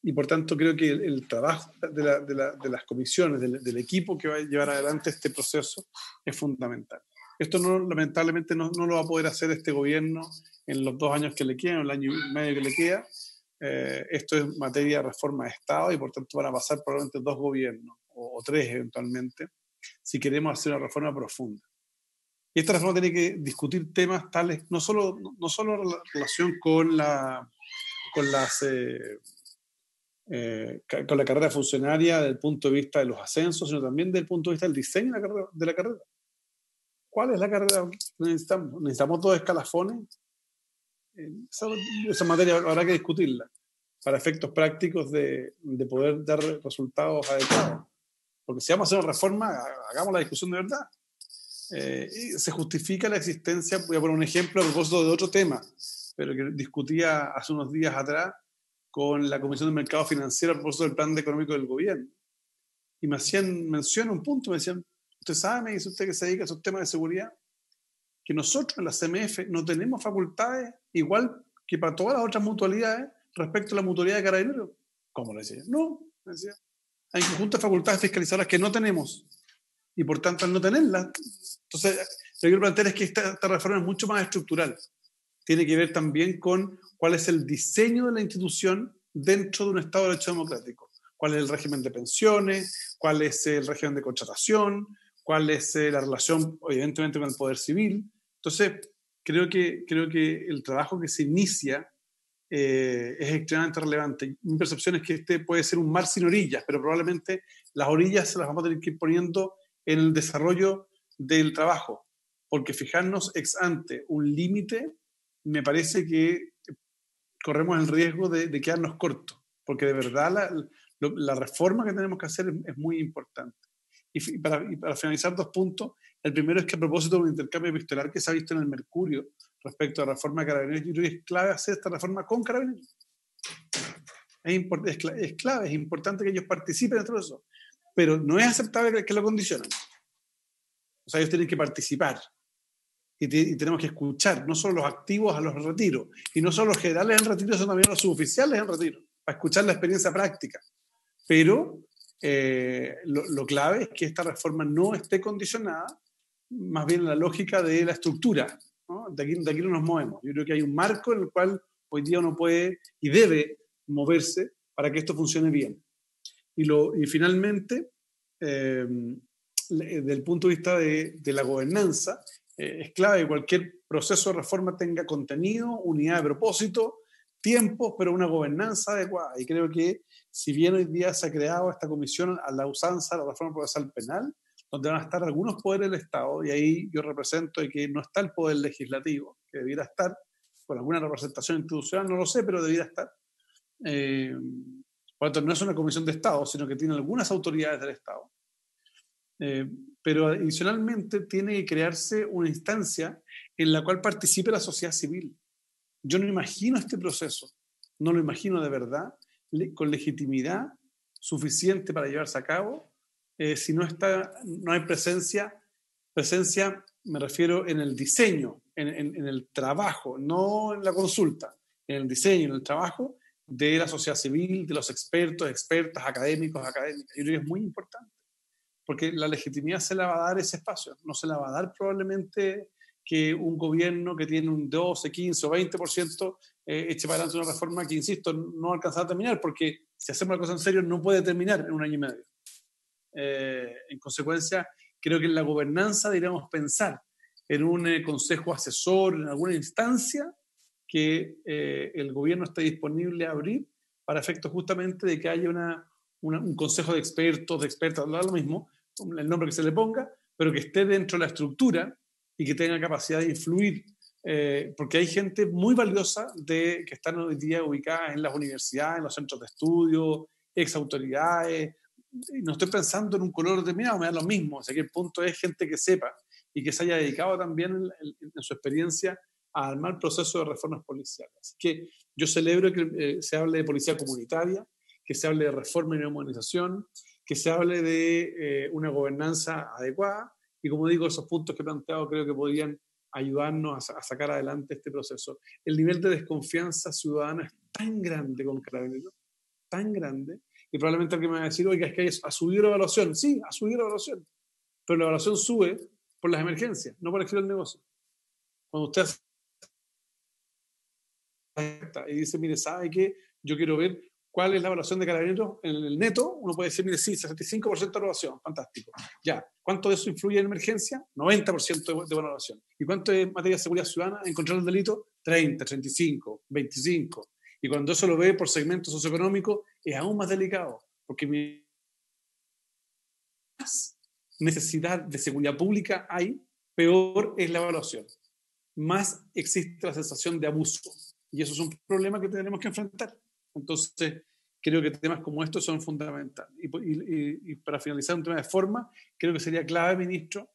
Y por tanto creo que el trabajo de las comisiones, del equipo que va a llevar adelante este proceso es fundamental. Esto lamentablemente no lo va a poder hacer este gobierno en los 2 años que le quedan, el año y medio que le queda. Esto es materia de reforma de Estado y por tanto van a pasar probablemente 2 gobiernos o 3 eventualmente si queremos hacer una reforma profunda. Y esta reforma tiene que discutir temas tales, no solo la relación con la carrera funcionaria desde el punto de vista de los ascensos, sino también desde el punto de vista del diseño de la carrera. ¿Cuál es la carrera que necesitamos? ¿Necesitamos 2 escalafones? Esa materia habrá que discutirla para efectos prácticos de poder dar resultados adecuados. Porque si vamos a hacer una reforma, hagamos la discusión de verdad. Se justifica la existencia, voy a poner un ejemplo a propósito de otro tema, pero que discutía hace unos días atrás con la Comisión del Mercado Financiero a propósito del plan económico del gobierno. Y me hacían mención a un punto, me decían, usted sabe, me dice usted que se dedica a esos temas de seguridad, que nosotros en la CMF no tenemos facultades igual que para todas las otras mutualidades respecto a la mutualidad de Carabineros. ¿Cómo le decía? No, me decía. Hay conjuntas facultades fiscalizadoras que no tenemos y por tanto al no tenerlas. Entonces, lo que quiero plantear es que esta reforma es mucho más estructural. Tiene que ver también con cuál es el diseño de la institución dentro de un Estado de Derecho democrático. Cuál es el régimen de pensiones, cuál es el régimen de contratación, cuál es la relación, evidentemente, con el poder civil. Entonces, creo que el trabajo que se inicia es extremadamente relevante. Mi percepción es que este puede ser un mar sin orillas, pero probablemente las orillas se las vamos a tener que ir poniendo en el desarrollo del trabajo, porque fijarnos ex ante un límite, me parece que corremos el riesgo de quedarnos cortos, porque de verdad la reforma que tenemos que hacer es muy importante. Y para finalizar, 2 puntos. El primero es que a propósito de un intercambio epistolar que se ha visto en el Mercurio respecto a la reforma de Carabineros, yo creo que es clave hacer esta reforma con Carabineros. Es clave, es importante que ellos participen dentro de eso, pero no es aceptable que lo condicionen. O sea, ellos tienen que participar y tenemos que escuchar no solo los activos a los retiros, y no solo los generales en retiro, sino también los suboficiales en retiro, para escuchar la experiencia práctica. Pero lo clave es que esta reforma no esté condicionada más bien a la lógica de la estructura, ¿no? De aquí no nos movemos. Yo creo que hay un marco en el cual hoy día uno puede y debe moverse para que esto funcione bien. Y finalmente, desde el punto de vista de la gobernanza, es clave que cualquier proceso de reforma tenga contenido, unidad de propósito, tiempos, pero una gobernanza adecuada. Y creo que si bien hoy día se ha creado esta comisión a la usanza de la reforma procesal penal, donde van a estar algunos poderes del Estado, y ahí yo represento de que no está el poder legislativo, que debiera estar, con alguna representación institucional, no lo sé, pero debiera estar. Por lo tanto, no es una comisión de Estado, sino que tiene algunas autoridades del Estado. Pero adicionalmente tiene que crearse una instancia en la cual participe la sociedad civil. Yo no imagino este proceso, no lo imagino de verdad, con legitimidad suficiente para llevarse a cabo, si no hay presencia, me refiero en el diseño, en el trabajo, no en la consulta, en el diseño, en el trabajo de la sociedad civil, de los expertos, expertas, académicos, académicas. Yo creo que es muy importante, porque la legitimidad se la va a dar ese espacio, no se la va a dar probablemente que un gobierno que tiene un 12, 15 o 20% eche para adelante una reforma que, insisto, no alcanza a terminar, porque si hacemos la cosa en serio no puede terminar en un año y medio. En consecuencia, creo que en la gobernanza deberíamos pensar en un consejo asesor, en alguna instancia que el gobierno esté disponible a abrir para efectos justamente de que haya un consejo de expertas, lo mismo, el nombre que se le ponga, pero que esté dentro de la estructura y que tenga capacidad de influir, porque hay gente muy valiosa que están hoy día ubicadas en las universidades, en los centros de estudio, ex autoridades. No estoy pensando en un color determinado, me da lo mismo. O sea, que el punto es gente que sepa y que se haya dedicado también en su experiencia a armar procesos de reformas policiales. Así que yo celebro que se hable de policía comunitaria, que se hable de reforma y modernización, que se hable de una gobernanza adecuada, y como digo, esos puntos que he planteado creo que podrían ayudarnos a sacar adelante este proceso. El nivel de desconfianza ciudadana es tan grande con Carabineros, tan grande, y probablemente alguien me va a decir, oiga, es que ha subido la evaluación. Sí, ha subido la evaluación, pero la evaluación sube por las emergencias, no por el giro del negocio. Cuando usted hace y dice, mire, ¿sabe qué? Yo quiero ver cuál es la evaluación de Carabineros en el neto, uno puede decir, mire, sí, 65% de evaluación, fantástico. Ya, ¿cuánto de eso influye en emergencia? 90% de evaluación. ¿Y cuánto en materia de seguridad ciudadana, en control del delito? 30, 35, 25. Y cuando eso lo ve por segmento socioeconómico, es aún más delicado, porque más necesidad de seguridad pública hay, peor es la evaluación. Más existe la sensación de abuso. Y eso es un problema que tenemos que enfrentar. Entonces, creo que temas como estos son fundamentales. Y para finalizar un tema de forma, creo que sería clave, ministro,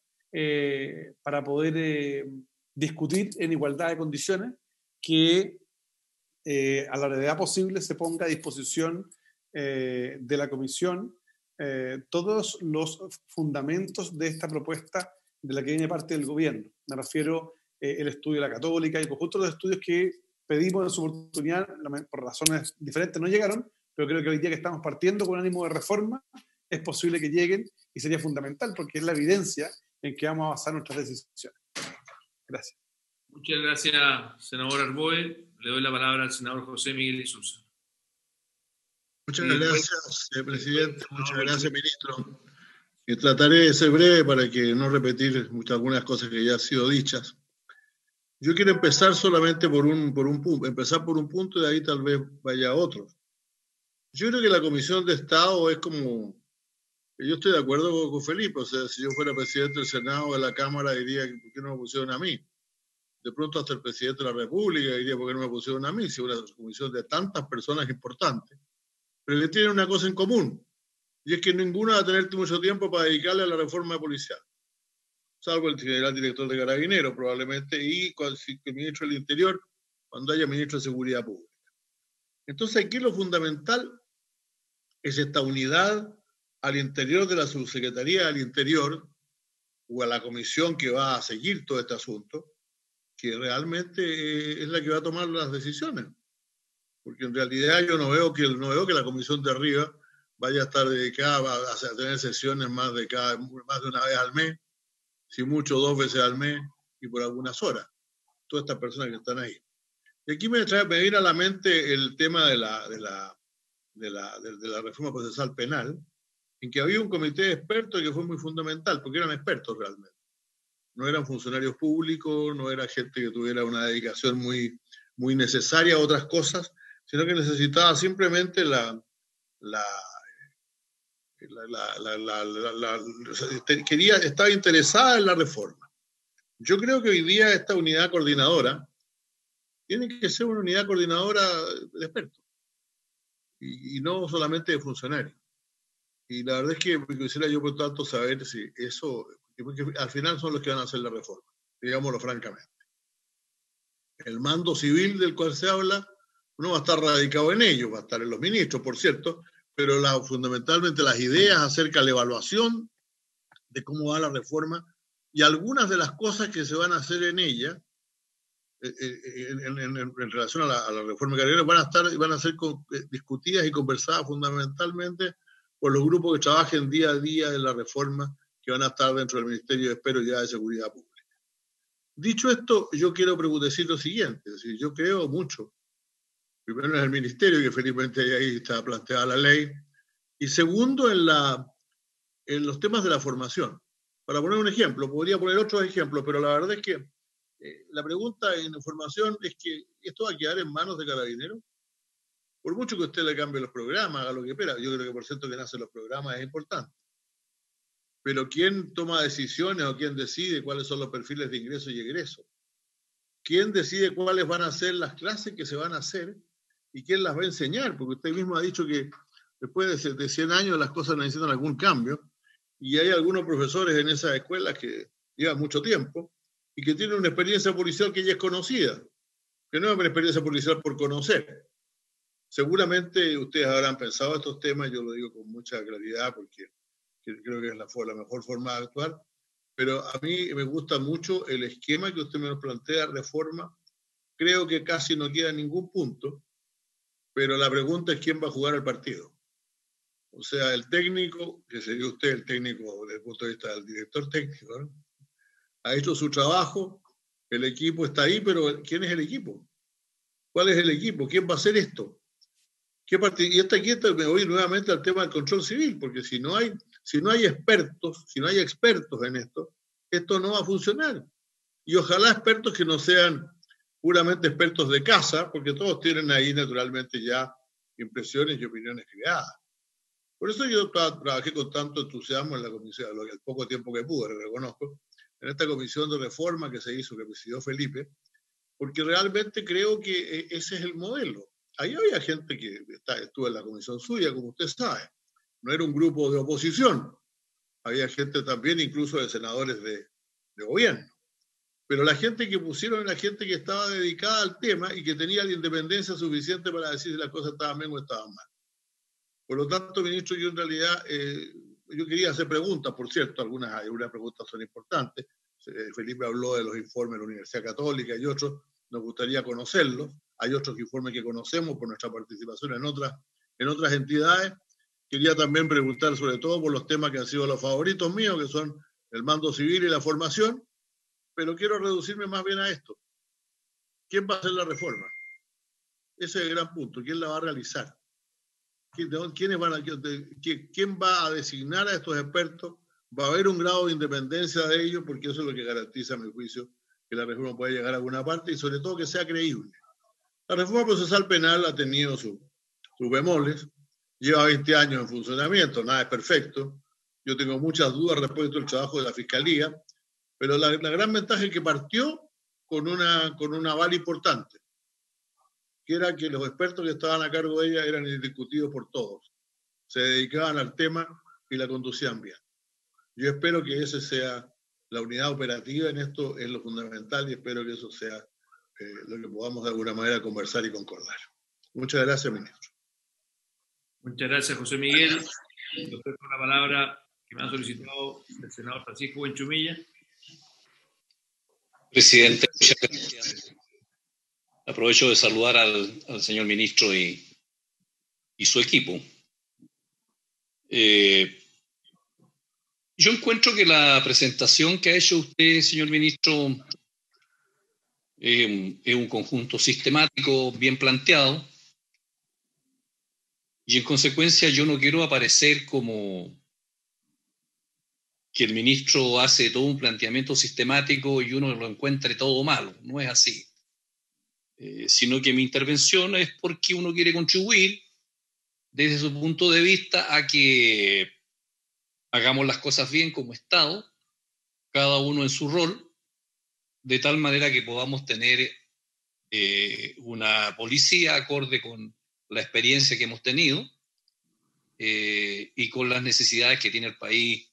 para poder discutir en igualdad de condiciones que a la brevedad posible se ponga a disposición de la comisión todos los fundamentos de esta propuesta de la que viene parte del gobierno. Me refiero el estudio de la Católica y el conjunto de los estudios que pedimos en su oportunidad, por razones diferentes no llegaron, pero creo que hoy día que estamos partiendo con ánimo de reforma, es posible que lleguen y sería fundamental porque es la evidencia en que vamos a basar nuestras decisiones. Gracias. Muchas gracias, senador Arboe. Le doy la palabra al senador José Miguel Isuza. Muchas gracias, presidente. Muchas gracias, ministro. Trataré de ser breve para que no repetir algunas cosas que ya han sido dichas. Yo quiero empezar solamente por un punto y de ahí tal vez vaya a otro. Yo creo que la Comisión de Estado es como... Yo estoy de acuerdo con Felipe, o sea, si yo fuera presidente del Senado o de la Cámara diría, ¿por qué no me pusieron a mí? De pronto hasta el presidente de la República diría, ¿por qué no me pusieron a mí? Si es una comisión de tantas personas importantes, pero que tienen una cosa en común, y es que ninguno va a tener mucho tiempo para dedicarle a la reforma policial, salvo el general director de Carabineros probablemente, y el ministro del Interior, cuando haya ministro de Seguridad Pública. Entonces aquí lo fundamental es esta unidad al interior de la Subsecretaría del Interior o a la comisión que va a seguir todo este asunto, que realmente es la que va a tomar las decisiones. Porque en realidad yo no veo que la comisión de arriba vaya a estar dedicada a tener sesiones más de una vez al mes, si mucho 2 veces al mes y por algunas horas. Todas estas personas que están ahí. Y aquí me viene a la mente el tema de la reforma procesal penal, en que había un comité de expertos que fue muy fundamental, porque eran expertos realmente. No eran funcionarios públicos, no era gente que tuviera una dedicación muy, muy necesaria a otras cosas, sino que necesitaba simplemente estaba interesada en la reforma. Yo creo que hoy día esta unidad coordinadora tiene que ser una unidad coordinadora de expertos y no solamente de funcionarios. Y la verdad es que quisiera yo por tanto saber si eso, porque al final son los que van a hacer la reforma, digámoslo francamente. El mando civil del cual se habla no va a estar radicado en ellos, va a estar en los ministros, por cierto, pero fundamentalmente las ideas acerca de la evaluación de cómo va la reforma y algunas de las cosas que se van a hacer en ella en relación a la reforma carabinera van a ser discutidas y conversadas fundamentalmente por los grupos que trabajen día a día en la reforma que van a estar dentro del Ministerio, espero, ya de Seguridad Pública. Dicho esto, yo quiero decir lo siguiente, es decir, yo creo mucho, primero en el Ministerio, que felizmente ahí está planteada la ley, y segundo en los temas de la formación. Para poner un ejemplo, podría poner otros ejemplos, pero la verdad es que la pregunta en información es que esto va a quedar en manos de Carabineros. Por mucho que usted le cambie los programas, haga lo que quiera, yo creo que por cierto que nacen los programas es importante. Pero ¿quién toma decisiones o quién decide cuáles son los perfiles de ingreso y egreso? ¿Quién decide cuáles van a ser las clases que se van a hacer y quién las va a enseñar? Porque usted mismo ha dicho que después de 100 años las cosas necesitan algún cambio y hay algunos profesores en esas escuelas que llevan mucho tiempo y que tienen una experiencia policial que ya es conocida, que no es una experiencia policial por conocer. Seguramente ustedes habrán pensado estos temas, yo lo digo con mucha claridad porque creo que es la mejor forma de actuar, pero a mí me gusta mucho el esquema que usted me plantea, reforma. Creo que casi no queda ningún punto, pero la pregunta es quién va a jugar el partido. O sea, el técnico, que sería usted el técnico desde el punto de vista del director técnico, ¿no? Ha hecho su trabajo, el equipo está ahí, pero ¿quién es el equipo? ¿Cuál es el equipo? ¿Quién va a hacer esto? Y aquí me voy nuevamente al tema del control civil, porque si no hay expertos en esto no va a funcionar. Y ojalá expertos que no sean puramente expertos de casa, porque todos tienen ahí naturalmente ya impresiones y opiniones creadas. Por eso yo trabajé con tanto entusiasmo en la comisión, el poco tiempo que pude, lo reconozco, en esta comisión de reforma que se hizo, que presidió Felipe, porque realmente creo que ese es el modelo. Ahí había gente que estuvo en la comisión suya, como usted sabe. No era un grupo de oposición. Había gente también, incluso de senadores de gobierno. Pero la gente que pusieron era gente que estaba dedicada al tema y que tenía la independencia suficiente para decir si las cosas estaban bien o estaban mal. Por lo tanto, ministro, yo en realidad, yo quería hacer preguntas, por cierto, algunas preguntas son importantes. Felipe habló de los informes de la Universidad Católica y otros, nos gustaría conocerlos. Hay otros informes que conocemos por nuestra participación en otras entidades. Quería también preguntar sobre todo por los temas que han sido los favoritos míos, que son el mando civil y la formación, pero quiero reducirme más bien a esto. ¿Quién va a hacer la reforma? Ese es el gran punto. ¿Quién la va a realizar? ¿Quién va a designar a estos expertos? ¿Va a haber un grado de independencia de ellos? Porque eso es lo que garantiza, a mi juicio, que la reforma pueda llegar a alguna parte y sobre todo que sea creíble. La reforma procesal penal ha tenido sus bemoles, lleva 20 años en funcionamiento, nada es perfecto. Yo tengo muchas dudas respecto al trabajo de la Fiscalía, pero la gran ventaja es que partió con un aval importante, que era que los expertos que estaban a cargo de ella eran indiscutidos por todos. Se dedicaban al tema y la conducían bien. Yo espero que esa sea la unidad operativa en esto, es lo fundamental, y espero que eso sea lo que podamos de alguna manera conversar y concordar. Muchas gracias, ministro. Muchas gracias, José Miguel. Entonces, con la palabra que me ha solicitado el senador Francisco Buenchumilla. Presidente, muchas gracias. Aprovecho de saludar al señor ministro y su equipo. Yo encuentro que la presentación que ha hecho usted, señor ministro, es un conjunto sistemático, bien planteado, y en consecuencia yo no quiero aparecer como que el ministro hace todo un planteamiento sistemático y uno lo encuentre todo malo. No es así. Sino que mi intervención es porque uno quiere contribuir desde su punto de vista a que hagamos las cosas bien como Estado, cada uno en su rol, de tal manera que podamos tener una policía acorde con la experiencia que hemos tenido y con las necesidades que tiene el país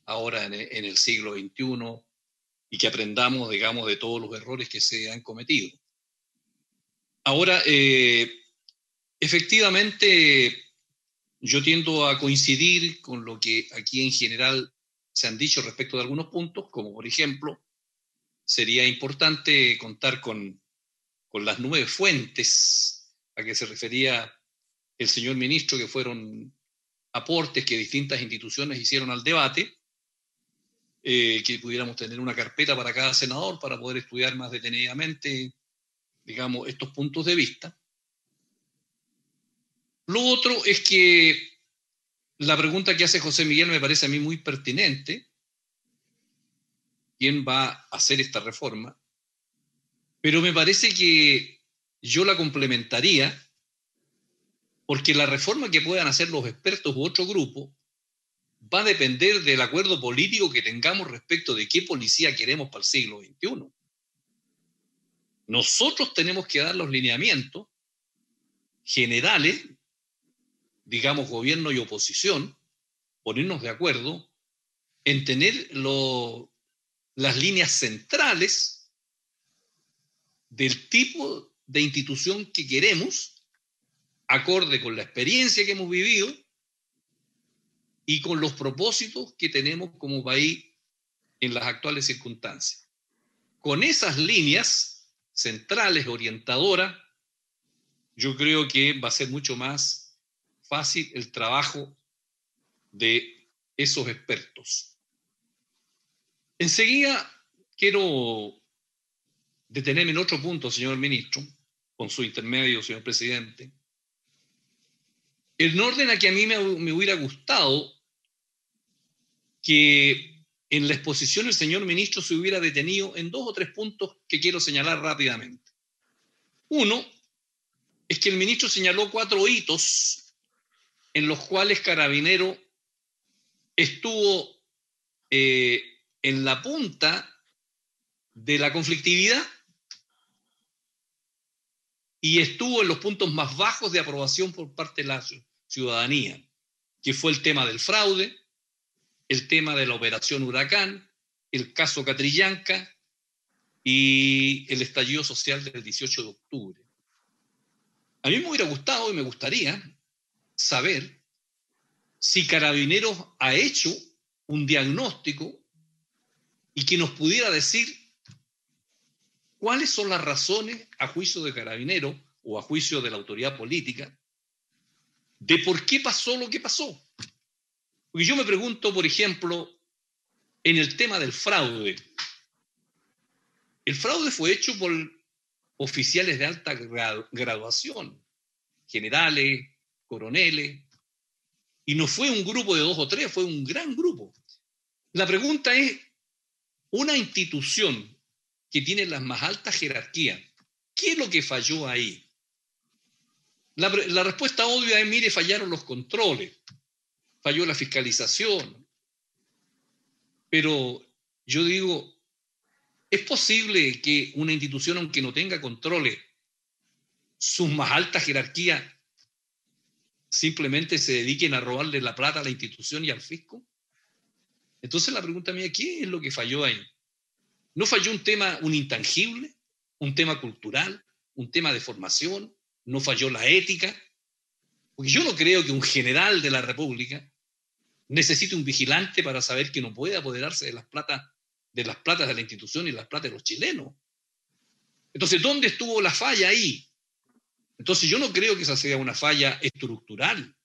ahora en el siglo XXI, y que aprendamos, digamos, de todos los errores que se han cometido. Ahora, efectivamente, yo tiendo a coincidir con lo que aquí en general se han dicho respecto de algunos puntos, como por ejemplo, sería importante contar con las 9 fuentes a que se refería el señor ministro, que fueron aportes que distintas instituciones hicieron al debate, que pudiéramos tener una carpeta para cada senador para poder estudiar más detenidamente, digamos, estos puntos de vista. Lo otro es que la pregunta que hace José Miguel me parece a mí muy pertinente. ¿Quién va a hacer esta reforma? Pero me parece que yo la complementaría, porque la reforma que puedan hacer los expertos u otro grupo va a depender del acuerdo político que tengamos respecto de qué policía queremos para el siglo XXI. Nosotros tenemos que dar los lineamientos generales, digamos gobierno y oposición, ponernos de acuerdo en tener las líneas centrales del tipo de institución que queremos, acorde con la experiencia que hemos vivido y con los propósitos que tenemos como país en las actuales circunstancias. Con esas líneas centrales, orientadoras, yo creo que va a ser mucho más fácil el trabajo de esos expertos. Enseguida quiero detenerme en otro punto, señor ministro, con su intermedio, señor presidente. En orden a que a mí me hubiera gustado que en la exposición el señor ministro se hubiera detenido en 2 o 3 puntos que quiero señalar rápidamente. Uno es que el ministro señaló 4 hitos en los cuales Carabineros estuvo en la punta de la conflictividad y estuvo en los puntos más bajos de aprobación por parte de la ciudadanía, que fue el tema del fraude, el tema de la operación Huracán, el caso Catrillanca y el estallido social del 18 de octubre. A mí me hubiera gustado y me gustaría saber si Carabineros ha hecho un diagnóstico y que nos pudiera decir cuáles son las razones, a juicio de Carabineros o a juicio de la autoridad política, de por qué pasó lo que pasó. Porque yo me pregunto, por ejemplo, en el tema del fraude. El fraude fue hecho por oficiales de alta graduación, generales, coroneles, y no fue un grupo de 2 o 3, fue un gran grupo. La pregunta es, una institución que tiene las más altas jerarquías, ¿qué es lo que falló ahí? La respuesta obvia es, mire, fallaron los controles, falló la fiscalización. Pero yo digo, ¿es posible que una institución, aunque no tenga controles, sus más altas jerarquías simplemente se dediquen a robarle la plata a la institución y al fisco? Entonces la pregunta mía, ¿qué es lo que falló ahí? ¿No falló un intangible, un tema cultural, un tema de formación? ¿No falló la ética? Porque yo no creo que un general de la República necesite un vigilante para saber que no puede apoderarse de las platas de la institución y las platas de los chilenos. Entonces, ¿dónde estuvo la falla ahí? Entonces, yo no creo que esa sea una falla estructural.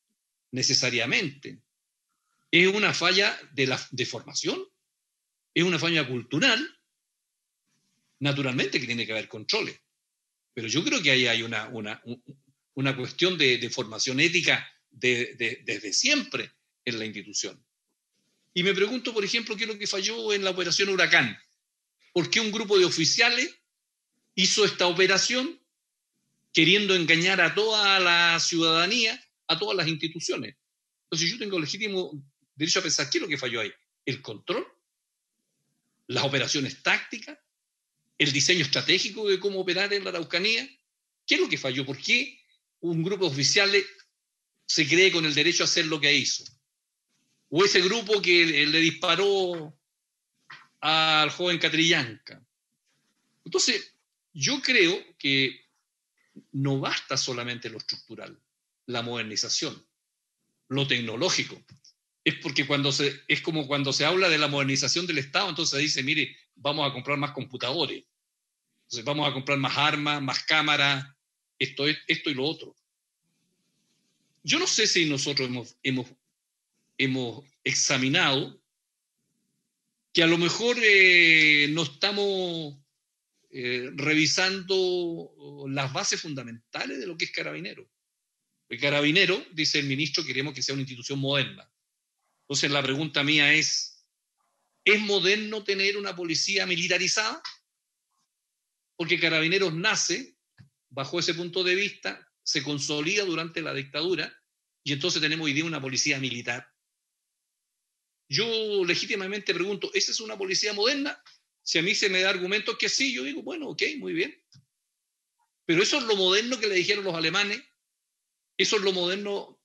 necesariamente. Es una falla de formación, es una falla cultural, naturalmente que tiene que haber controles, pero yo creo que ahí hay una cuestión de formación ética desde siempre en la institución. Y me pregunto, por ejemplo, qué es lo que falló en la operación Huracán. ¿Por qué un grupo de oficiales hizo esta operación queriendo engañar a toda la ciudadanía, a todas las instituciones? Entonces yo tengo legítimo derecho a pensar, ¿qué es lo que falló ahí? ¿El control? ¿Las operaciones tácticas? ¿El diseño estratégico de cómo operar en la Araucanía? ¿Qué es lo que falló? ¿Por qué un grupo de oficiales se cree con el derecho a hacer lo que hizo? ¿O ese grupo que le disparó al joven Catrillanca? Entonces, yo creo que no basta solamente lo estructural, la modernización, lo tecnológico. Es porque es como cuando se habla de la modernización del Estado, entonces dice, mire, vamos a comprar más computadores, entonces vamos a comprar más armas, más cámaras, esto y lo otro. Yo no sé si nosotros hemos examinado que a lo mejor no estamos revisando las bases fundamentales de lo que es Carabinero. El Carabinero, dice el ministro, queremos que sea una institución moderna. Entonces la pregunta mía ¿es moderno tener una policía militarizada? Porque Carabineros nace, bajo ese punto de vista, se consolida durante la dictadura y entonces tenemos hoy día una policía militar. Yo legítimamente pregunto, ¿esa es una policía moderna? Si a mí se me da argumentos que sí, yo digo, bueno, ok, muy bien. Pero eso es lo moderno que le dijeron los alemanes, eso es lo moderno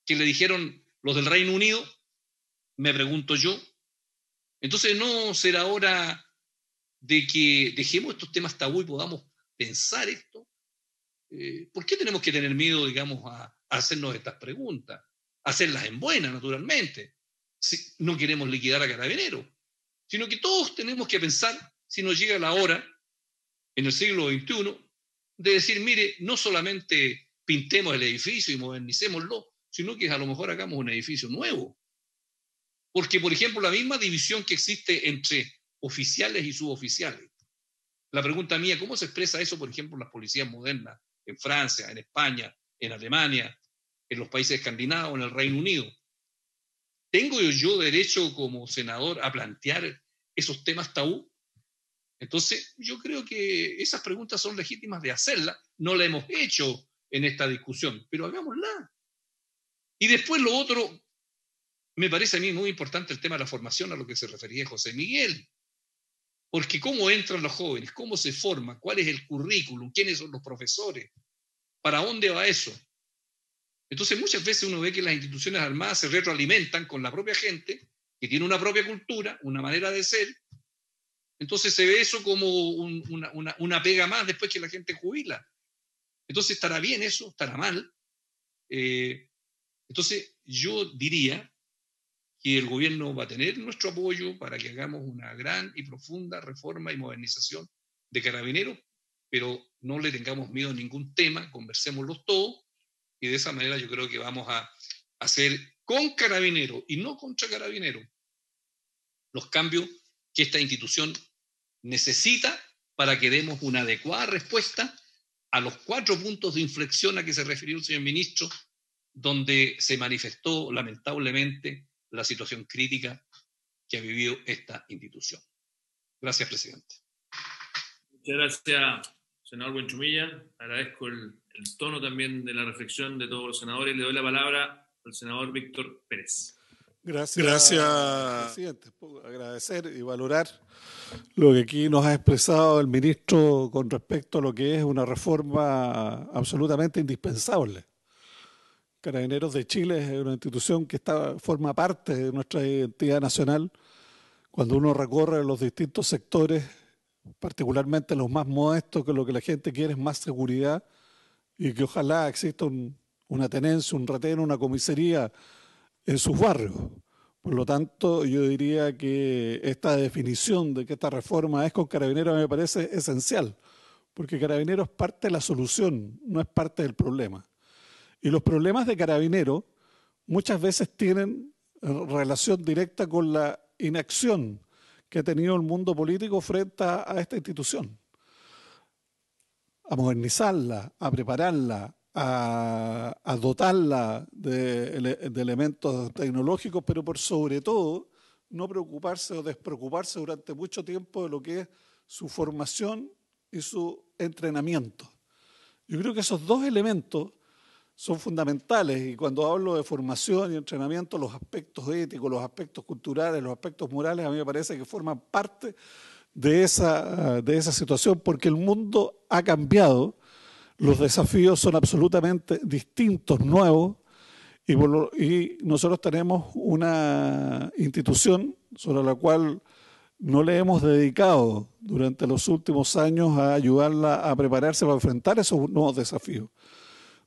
que le dijeron los del Reino Unido, me pregunto yo. Entonces no será hora de que dejemos estos temas tabú y podamos pensar esto. ¿Por qué tenemos que tener miedo, digamos, a hacernos estas preguntas? Hacerlas en buena, naturalmente. Si no queremos liquidar a Carabineros, sino que todos tenemos que pensar, si nos llega la hora, en el siglo XXI, de decir, mire, no solamente pintemos el edificio y modernicémoslo, sino que a lo mejor hagamos un edificio nuevo. Porque, por ejemplo, la misma división que existe entre oficiales y suboficiales. La pregunta mía, ¿cómo se expresa eso, por ejemplo, en las policías modernas, en Francia, en España, en Alemania, en los países escandinavos, en el Reino Unido? ¿Tengo yo derecho como senador a plantear esos temas tabú? Entonces, yo creo que esas preguntas son legítimas de hacerlas. No las hemos hecho en esta discusión, pero hagámosla. Y después lo otro, me parece a mí muy importante el tema de la formación, a lo que se refería José Miguel. Porque cómo entran los jóvenes, cómo se forman, cuál es el currículum, quiénes son los profesores, para dónde va eso. Entonces muchas veces uno ve que las instituciones armadas se retroalimentan con la propia gente, que tiene una propia cultura, una manera de ser. Entonces se ve eso como una pega más después que la gente jubila. Entonces, ¿estará bien eso? ¿Estará mal? Entonces, yo diría que el gobierno va a tener nuestro apoyo para que hagamos una gran y profunda reforma y modernización de Carabineros, pero no le tengamos miedo a ningún tema, conversémoslos todos, y de esa manera yo creo que vamos a hacer con Carabineros y no contra Carabineros los cambios que esta institución necesita para que demos una adecuada respuesta a los 4 puntos de inflexión a que se refirió el señor ministro, donde se manifestó lamentablemente la situación crítica que ha vivido esta institución. Gracias, presidente. Muchas gracias, senador Buenchumilla. Agradezco el tono también de la reflexión de todos los senadores. Le doy la palabra al senador Víctor Pérez. Gracias, presidente. Agradecer y valorar lo que aquí nos ha expresado el ministro con respecto a lo que es una reforma absolutamente indispensable. Carabineros de Chile es una institución que forma parte de nuestra identidad nacional. Cuando uno recorre los distintos sectores, particularmente los más modestos, que lo que la gente quiere es más seguridad y que ojalá exista una tenencia, un retén, una comisaría en sus barrios. Por lo tanto, yo diría que esta definición de que esta reforma es con Carabineros me parece esencial, porque Carabineros es parte de la solución, no es parte del problema. Y los problemas de Carabineros muchas veces tienen relación directa con la inacción que ha tenido el mundo político frente a esta institución. A modernizarla, a prepararla, a dotarla de elementos tecnológicos, pero por sobre todo no preocuparse o despreocuparse durante mucho tiempo de lo que es su formación y su entrenamiento. Yo creo que esos dos elementos son fundamentales, y cuando hablo de formación y entrenamiento, los aspectos éticos, los aspectos culturales, los aspectos morales, a mí me parece que forman parte de esa situación, porque el mundo ha cambiado, los desafíos son absolutamente distintos, nuevos, y nosotros tenemos una institución sobre la cual no le hemos dedicado durante los últimos años a ayudarla a prepararse para enfrentar esos nuevos desafíos.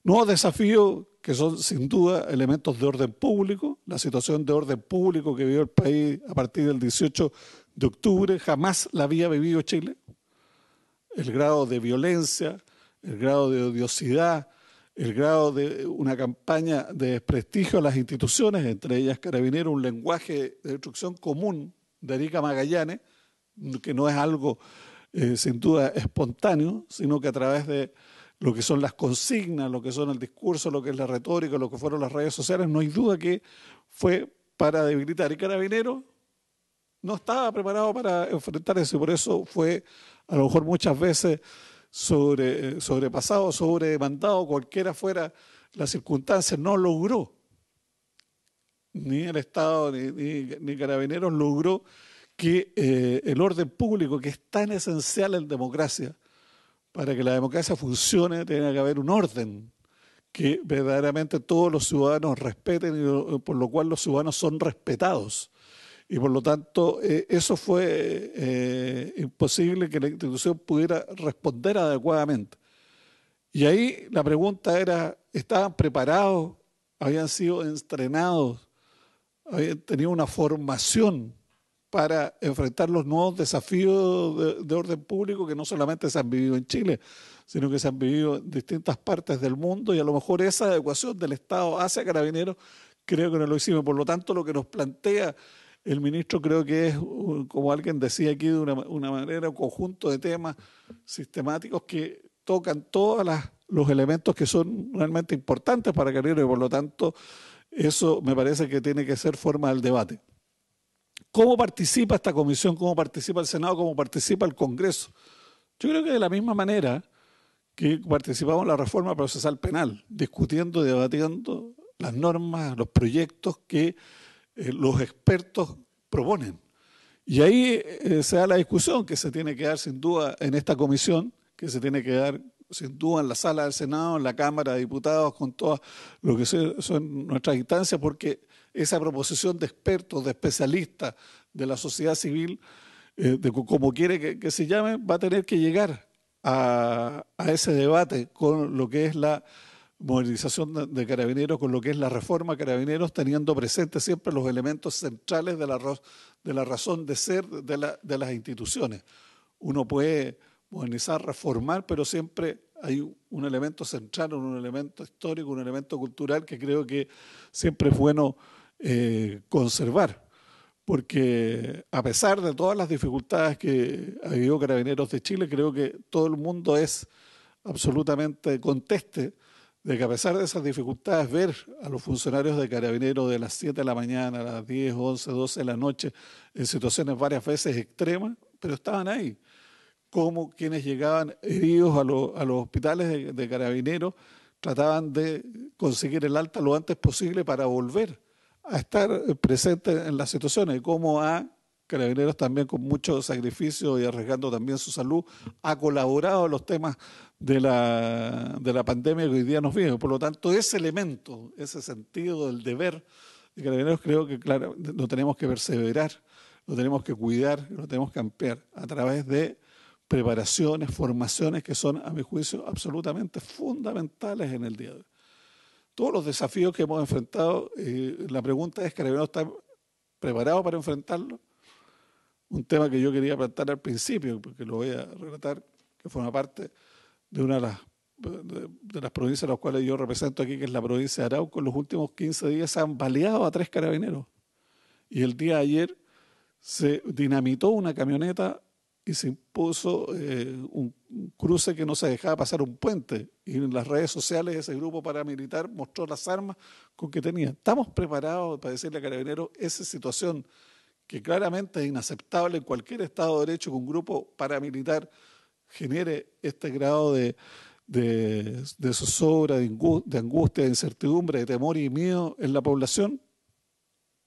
Nuevos desafíos que son sin duda elementos de orden público, la situación de orden público que vivió el país a partir del 18 de octubre, jamás la había vivido Chile. El grado de violencia, el grado de odiosidad, el grado de una campaña de desprestigio a las instituciones, entre ellas Carabineros, un lenguaje de destrucción común de Arica Magallanes, que no es algo sin duda espontáneo, sino que a través de lo que son las consignas, lo que son el discurso, lo que es la retórica, lo que fueron las redes sociales, no hay duda que fue para debilitar. Y Carabineros no estaba preparado para enfrentar eso, y por eso fue a lo mejor muchas veces sobrepasado, sobremandado, cualquiera fuera las circunstancias. No logró, ni el Estado ni Carabineros logró que el orden público, que es tan esencial en democracia, para que la democracia funcione, tiene que haber un orden que verdaderamente todos los ciudadanos respeten, y por lo cual los ciudadanos son respetados. Y por lo tanto, eso fue imposible que la institución pudiera responder adecuadamente. Y ahí la pregunta era, ¿estaban preparados? ¿Habían sido entrenados? ¿Habían tenido una formación para enfrentar los nuevos desafíos de orden público que no solamente se han vivido en Chile, sino que se han vivido en distintas partes del mundo? Y a lo mejor esa adecuación del Estado hacia Carabineros creo que no lo hicimos. Por lo tanto, lo que nos plantea el ministro creo que es, como alguien decía aquí, de una manera, un conjunto de temas sistemáticos que tocan todos los elementos que son realmente importantes para Carabineros, y por lo tanto eso me parece que tiene que ser forma del debate. ¿Cómo participa esta comisión? ¿Cómo participa el Senado? ¿Cómo participa el Congreso? Yo creo que de la misma manera que participamos en la reforma procesal penal, discutiendo y debatiendo las normas, los proyectos que los expertos proponen. Y ahí se da la discusión que se tiene que dar sin duda en esta comisión, que se tiene que dar sin duda en la sala del Senado, en la Cámara de Diputados, con todas lo que son nuestras instancias, porque esa proposición de expertos, de especialistas, de la sociedad civil, de como quiere que se llame, va a tener que llegar a ese debate con lo que es la modernización de Carabineros, con lo que es la reforma de Carabineros, teniendo presentes siempre los elementos centrales de la razón de ser de las instituciones. Uno puede modernizar, reformar, pero siempre hay un elemento central, un elemento histórico, un elemento cultural que creo que siempre es bueno conservar, porque a pesar de todas las dificultades que ha vivido Carabineros de Chile, creo que todo el mundo es absolutamente conteste de que a pesar de esas dificultades, ver a los funcionarios de Carabineros de las 7 de la mañana a las 10, 11, 12 de la noche en situaciones varias veces extremas, pero estaban ahí, como quienes llegaban heridos a los hospitales de Carabineros trataban de conseguir el alta lo antes posible para volver a estar presentes en las situaciones, y como a Carabineros también con mucho sacrificio y arriesgando también su salud, ha colaborado en los temas de la pandemia que hoy día nos vive. Por lo tanto, ese elemento, ese sentido del deber de Carabineros, creo que claro, lo tenemos que perseverar, lo tenemos que cuidar, lo tenemos que ampliar a través de preparaciones, formaciones que son, a mi juicio, absolutamente fundamentales en el día de hoy. Todos los desafíos que hemos enfrentado, la pregunta es, ¿Carabineros está preparado para enfrentarlo? Un tema que yo quería plantear al principio, porque lo voy a relatar, que forma parte de una de las de las provincias a las cuales yo represento aquí, que es la provincia de Arauco, en los últimos 15 días se han baleado a 3 carabineros. Y el día de ayer se dinamitó una camioneta y se impuso un cruce que no se dejaba pasar un puente. Y en las redes sociales ese grupo paramilitar mostró las armas con que tenía. Estamos preparados para decirle a Carabineros esa situación que claramente es inaceptable en cualquier Estado de Derecho, que un grupo paramilitar genere este grado de zozobra, de angustia, de incertidumbre, de temor y miedo en la población.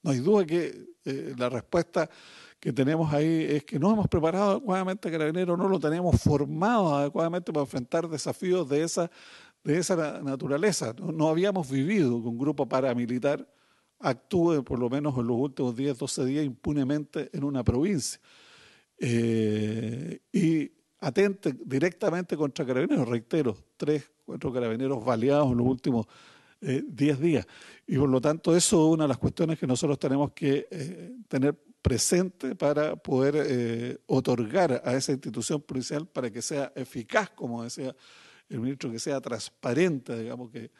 No hay duda que la respuesta que tenemos ahí es que no hemos preparado adecuadamente a Carabineros, no lo tenemos formado adecuadamente para enfrentar desafíos de esa naturaleza. No habíamos vivido que un grupo paramilitar actúe, por lo menos en los últimos 10, 12 días, impunemente en una provincia. Y atente directamente contra Carabineros, reitero, 3, 4 Carabineros baleados en los últimos 10 días. Y por lo tanto eso es una de las cuestiones que nosotros tenemos que tener presente para poder otorgar a esa institución policial para que sea eficaz, como decía el ministro, que sea transparente, digamos, que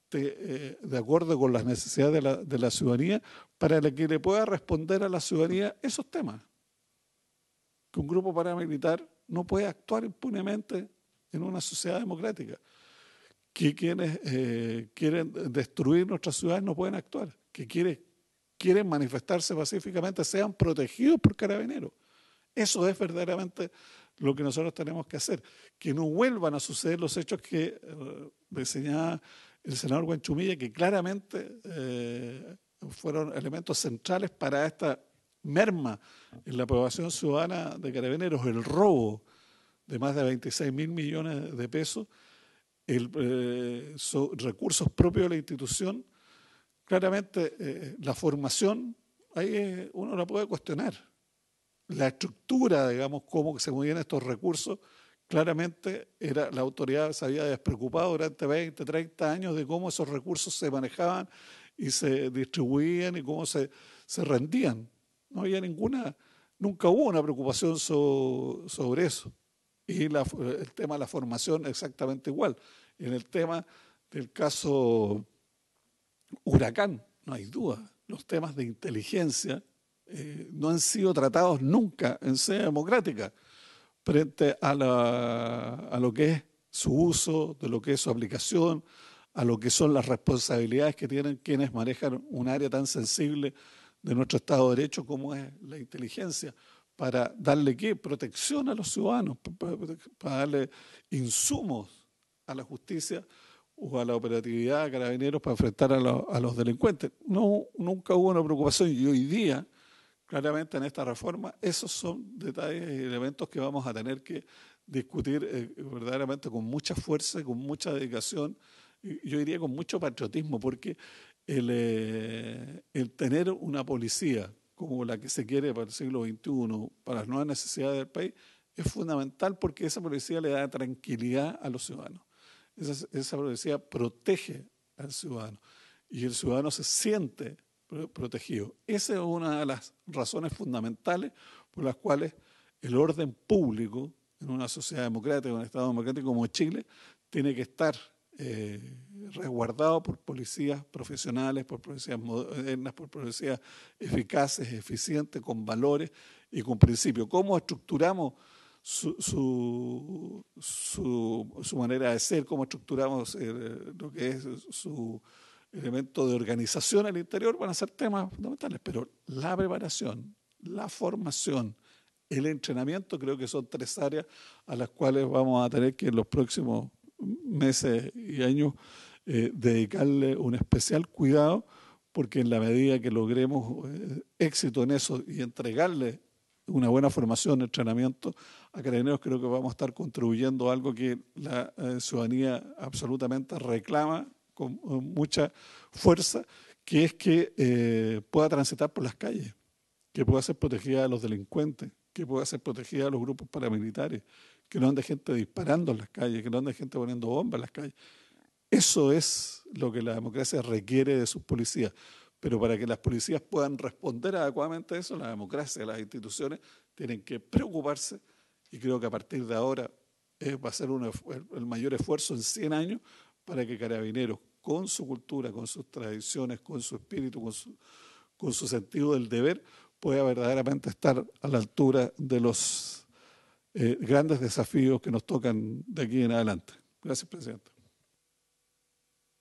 esté de acuerdo con las necesidades de la ciudadanía, para que le pueda responder a la ciudadanía esos temas. Que un grupo paramilitar no puede actuar impunemente en una sociedad democrática. Que quienes quieren destruir nuestras ciudades no pueden actuar. Que quieren manifestarse pacíficamente sean protegidos por Carabineros. Eso es verdaderamente lo que nosotros tenemos que hacer. Que no vuelvan a suceder los hechos que señalaba el senador Huanchumilla, que claramente fueron elementos centrales para esta merma en la aprobación ciudadana de Carabineros, el robo de más de 26.000 millones de pesos, recursos propios de la institución. Claramente la formación, ahí uno la puede cuestionar. La estructura, digamos, cómo se movían estos recursos, claramente la autoridad se había despreocupado durante 20, 30 años de cómo esos recursos se manejaban y se distribuían y cómo se rendían. No había nunca hubo una preocupación sobre eso. Y el tema de la formación exactamente igual. En el tema del caso Huracán, no hay duda, los temas de inteligencia no han sido tratados nunca en sede democrática frente a lo que es su uso, de lo que es su aplicación, a lo que son las responsabilidades que tienen quienes manejan un área tan sensible de nuestro Estado de Derecho como es la inteligencia, para darle protección a los ciudadanos, para darle insumos a la justicia o a la operatividad de Carabineros para enfrentar a los delincuentes. Nunca hubo una preocupación y hoy día, claramente en esta reforma, esos son detalles y elementos que vamos a tener que discutir verdaderamente con mucha fuerza, con mucha dedicación, y yo diría con mucho patriotismo, porque el tener una policía como la que se quiere para el siglo XXI, para las nuevas necesidades del país, es fundamental porque esa policía le da tranquilidad a los ciudadanos. Esa policía protege al ciudadano y el ciudadano se siente protegido. Esa es una de las razones fundamentales por las cuales el orden público en una sociedad democrática, en un Estado democrático como Chile, tiene que estar resguardado por policías profesionales, por policías modernas, por policías eficaces, eficientes, con valores y con principios. ¿Cómo estructuramos su manera de ser? ¿Cómo estructuramos lo que es su elemento de organización al interior? Van a ser temas fundamentales, pero la preparación, la formación, el entrenamiento, creo que son 3 áreas a las cuales vamos a tener que en los próximos meses y años dedicarle un especial cuidado, porque en la medida que logremos éxito en eso y entregarle una buena formación, entrenamiento a Carabineros, creo que vamos a estar contribuyendo a algo que la ciudadanía absolutamente reclama con mucha fuerza, que es que pueda transitar por las calles, que pueda ser protegida de los delincuentes, que pueda ser protegida de los grupos paramilitares, que no ande gente disparando en las calles, que no ande gente poniendo bombas en las calles. Eso es lo que la democracia requiere de sus policías. Pero para que las policías puedan responder adecuadamente a eso, la democracia, las instituciones tienen que preocuparse, y creo que a partir de ahora va a ser el mayor esfuerzo en 100 años para que Carabineros, con su cultura, con sus tradiciones, con su espíritu, con su sentido del deber, pueda verdaderamente estar a la altura de los grandes desafíos que nos tocan de aquí en adelante. Gracias, presidente.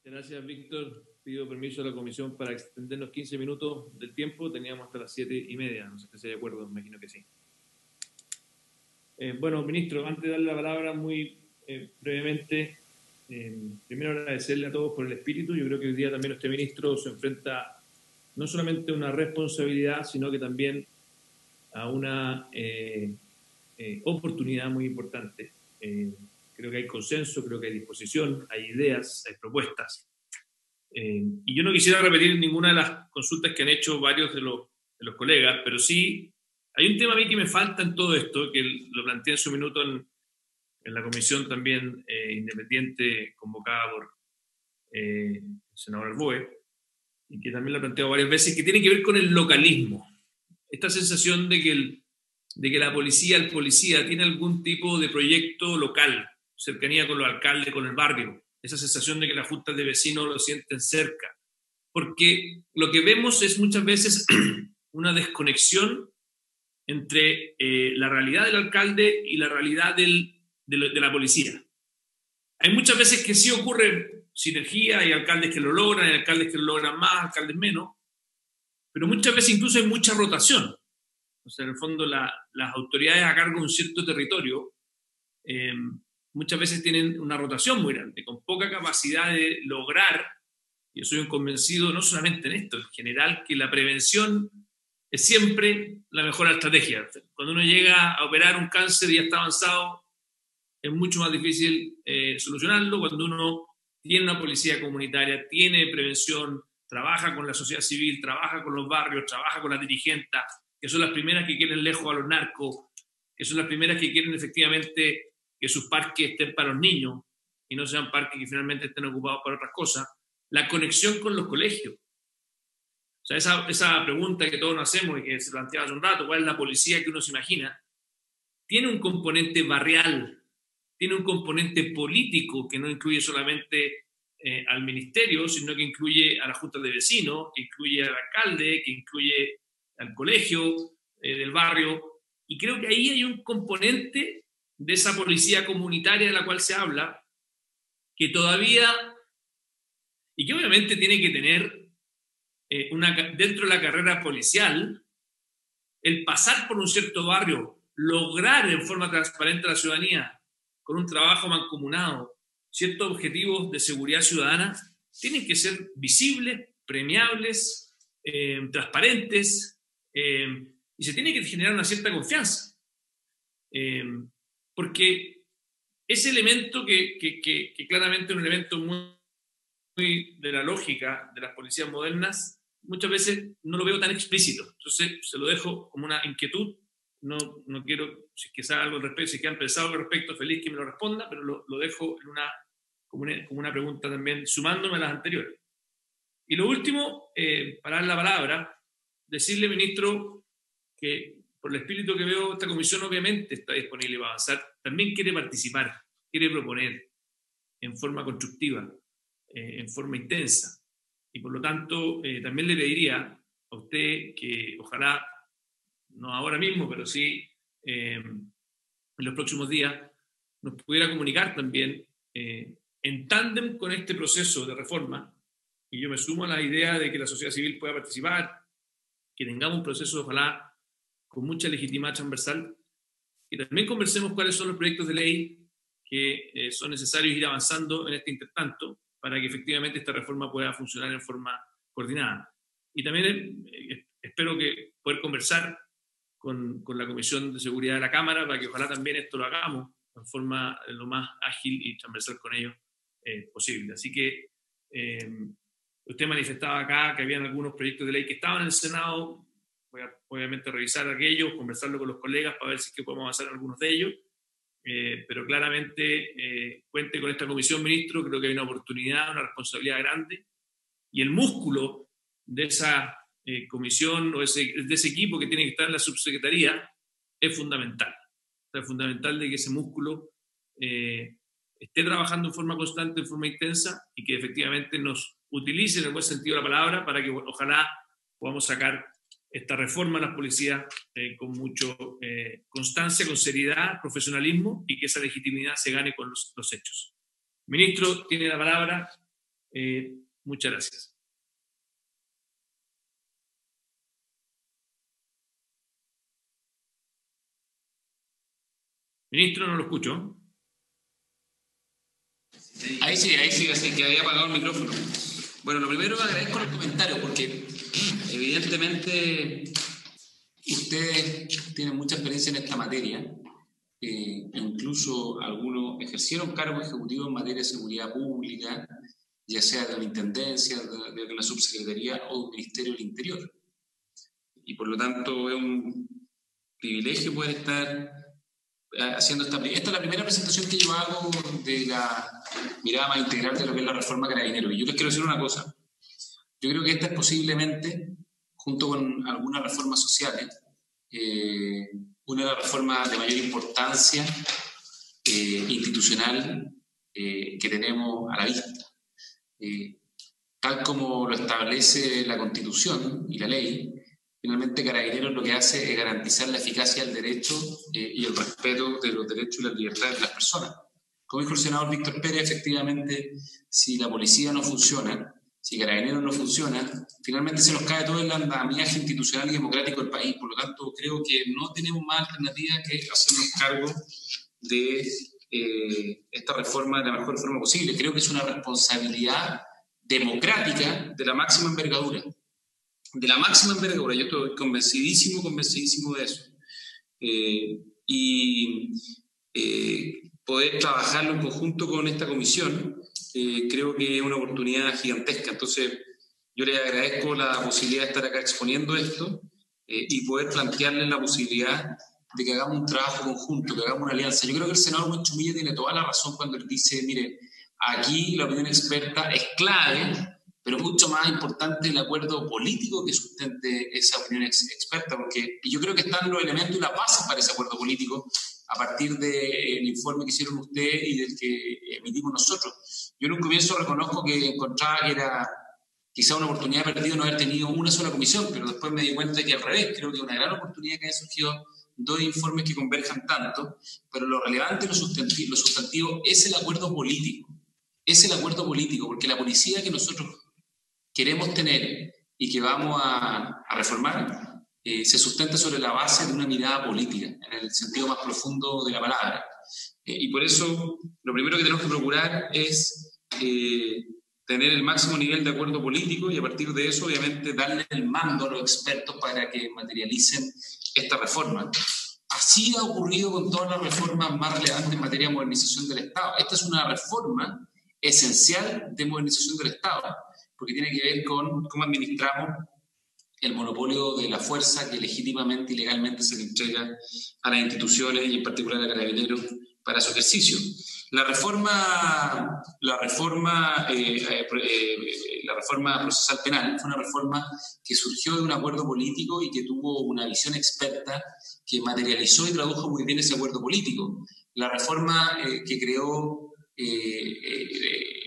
Gracias, Víctor. Pido permiso a la comisión para extendernos 15 minutos del tiempo. Teníamos hasta las 7:30. No sé si esté de acuerdo, me imagino que sí. Bueno, ministro, antes de darle la palabra muy brevemente, primero agradecerle a todos por el espíritu. Yo creo que hoy día también este ministro se enfrenta no solamente a una responsabilidad, sino que también a una oportunidad muy importante. Creo que hay consenso, creo que hay disposición, hay ideas, hay propuestas. Y yo no quisiera repetir ninguna de las consultas que han hecho varios de los colegas, pero sí hay un tema a mí que me falta en todo esto, que lo planteé en su minuto en la comisión también independiente convocada por el senador Arboe, y que también lo he planteado varias veces, que tiene que ver con el localismo. Esta sensación de que la policía, el policía, tiene algún tipo de proyecto local, cercanía con los alcaldes, con el barrio. Esa sensación de que las juntas de vecinos lo sienten cerca. Porque lo que vemos es muchas veces una desconexión entre la realidad del alcalde y la realidad de la policía. Hay muchas veces que sí ocurre sinergia, hay alcaldes que lo logran, hay alcaldes que lo logran más, alcaldes menos, pero muchas veces incluso hay mucha rotación. O sea, en el fondo las autoridades a cargo de un cierto territorio muchas veces tienen una rotación muy grande, con poca capacidad de lograr, y yo soy un convencido no solamente en esto, en general, que la prevención es siempre la mejor estrategia. Cuando uno llega a operar un cáncer y ya está avanzado, es mucho más difícil solucionarlo. Cuando uno tiene una policía comunitaria, tiene prevención, trabaja con la sociedad civil, trabaja con los barrios, trabaja con las dirigentes, que son las primeras que quieren lejos a los narcos, que son las primeras que quieren efectivamente que sus parques estén para los niños y no sean parques que finalmente estén ocupados para otras cosas. La conexión con los colegios. O sea, esa pregunta que todos nos hacemos y que se planteaba hace un rato, ¿cuál es la policía que uno se imagina? Tiene un componente barrial, tiene un componente político que no incluye solamente al ministerio, sino que incluye a la junta de vecinos, que incluye al alcalde, que incluye al colegio del barrio. Y creo que ahí hay un componente de esa policía comunitaria de la cual se habla, que todavía, y que obviamente tiene que tener dentro de la carrera policial, el pasar por un cierto barrio, lograr en forma transparente a la ciudadanía, con un trabajo mancomunado, ciertos objetivos de seguridad ciudadana, tienen que ser visibles, premiables, transparentes, y se tiene que generar una cierta confianza. Porque ese elemento que claramente es un elemento muy de la lógica de las policías modernas, muchas veces no lo veo tan explícito. Entonces se lo dejo como una inquietud. No quiero, si es que sabe algo al respecto, si es que han pensado al respecto, feliz que me lo responda, pero lo dejo como una pregunta también, sumándome a las anteriores. Y lo último, para dar la palabra, decirle, ministro, que por el espíritu que veo, esta comisión obviamente está disponible para avanzar, también quiere participar, quiere proponer en forma constructiva, en forma intensa. Y por lo tanto, también le pediría a usted que ojalá, no ahora mismo, pero sí en los próximos días, nos pudiera comunicar también en tándem con este proceso de reforma, y yo me sumo a la idea de que la sociedad civil pueda participar, que tengamos un proceso, ojalá, con mucha legitimidad transversal, y también conversemos cuáles son los proyectos de ley que son necesarios ir avanzando en este intertanto para que efectivamente esta reforma pueda funcionar en forma coordinada. Y también espero que poder conversar con la Comisión de Seguridad de la Cámara para que ojalá también esto lo hagamos en forma lo más ágil y transversal con ellos posible. Así que usted manifestaba acá que habían algunos proyectos de ley que estaban en el Senado. Voy a obviamente revisar aquellos, conversarlo con los colegas para ver si es que podemos avanzar en algunos de ellos, pero claramente cuente con esta comisión, ministro. Creo que hay una oportunidad, una responsabilidad grande, y el músculo de esa comisión o de ese equipo que tiene que estar en la subsecretaría es fundamental. O sea, es fundamental de que ese músculo esté trabajando en forma constante, en forma intensa, y que efectivamente nos utilice en el buen sentido de la palabra para que ojalá podamos sacar esta reforma a las policías con mucha constancia, con seriedad, profesionalismo, y que esa legitimidad se gane con los hechos. Ministro, tiene la palabra. Muchas gracias. Ministro, no lo escucho. Ahí sí, así que había apagado el micrófono. Bueno, lo primero, agradezco los comentarios, porque evidentemente ustedes tienen mucha experiencia en esta materia. Incluso algunos ejercieron cargos ejecutivos en materia de seguridad pública, ya sea de la Intendencia, de la Subsecretaría o del Ministerio del Interior. Y por lo tanto es un privilegio poder estar haciendo esta es la primera presentación que yo hago de la mirada más integral de lo que es la reforma Carabineros. Y yo les quiero decir una cosa. Yo creo que esta es posiblemente, junto con algunas reformas sociales, una de las reformas de mayor importancia institucional que tenemos a la vista. Tal como lo establece la Constitución y la ley, finalmente Carabineros lo que hace es garantizar la eficacia del derecho y el respeto de los derechos y las libertades de las personas. Como dijo el senador Víctor Pérez, efectivamente, si la policía no funciona, si Carabineros no funciona, finalmente se nos cae todo el andamiaje institucional y democrático del país. Por lo tanto, creo que no tenemos más alternativa que hacernos cargo de esta reforma de la mejor forma posible. Creo que es una responsabilidad democrática de la máxima envergadura. De la máxima envergadura, yo estoy convencidísimo de eso. Poder trabajarlo en conjunto con esta comisión, creo que es una oportunidad gigantesca. Entonces, yo les agradezco la posibilidad de estar acá exponiendo esto y poder plantearles la posibilidad de que hagamos un trabajo conjunto, que hagamos una alianza. Yo creo que el senador Buenchumilla tiene toda la razón cuando él dice, mire, aquí la opinión experta es clave, pero mucho más importante el acuerdo político que sustente esa opinión experta, porque yo creo que están los elementos y las bases para ese acuerdo político a partir del informe que hicieron ustedes y del que emitimos nosotros. Yo en un comienzo reconozco que encontraba que era quizá una oportunidad perdida no haber tenido una sola comisión, pero después me di cuenta que al revés, creo que es una gran oportunidad que haya surgido dos informes que converjan tanto, pero lo relevante, lo sustantivo es el acuerdo político. Es el acuerdo político, porque la policía que nosotros queremos tener y que vamos a reformar se sustenta sobre la base de una mirada política, en el sentido más profundo de la palabra. Y por eso lo primero que tenemos que procurar es tener el máximo nivel de acuerdo político y a partir de eso, obviamente, darle el mando a los expertos para que materialicen esta reforma. Así ha ocurrido con todas las reformas más relevantes en materia de modernización del Estado. Esta es una reforma esencial de modernización del Estado, porque tiene que ver con cómo administramos el monopolio de la fuerza que legítimamente y legalmente se le entrega a las instituciones y en particular a Carabineros para su ejercicio. La reforma procesal penal fue una reforma que surgió de un acuerdo político y que tuvo una visión experta que materializó y tradujo muy bien ese acuerdo político. La reforma que creó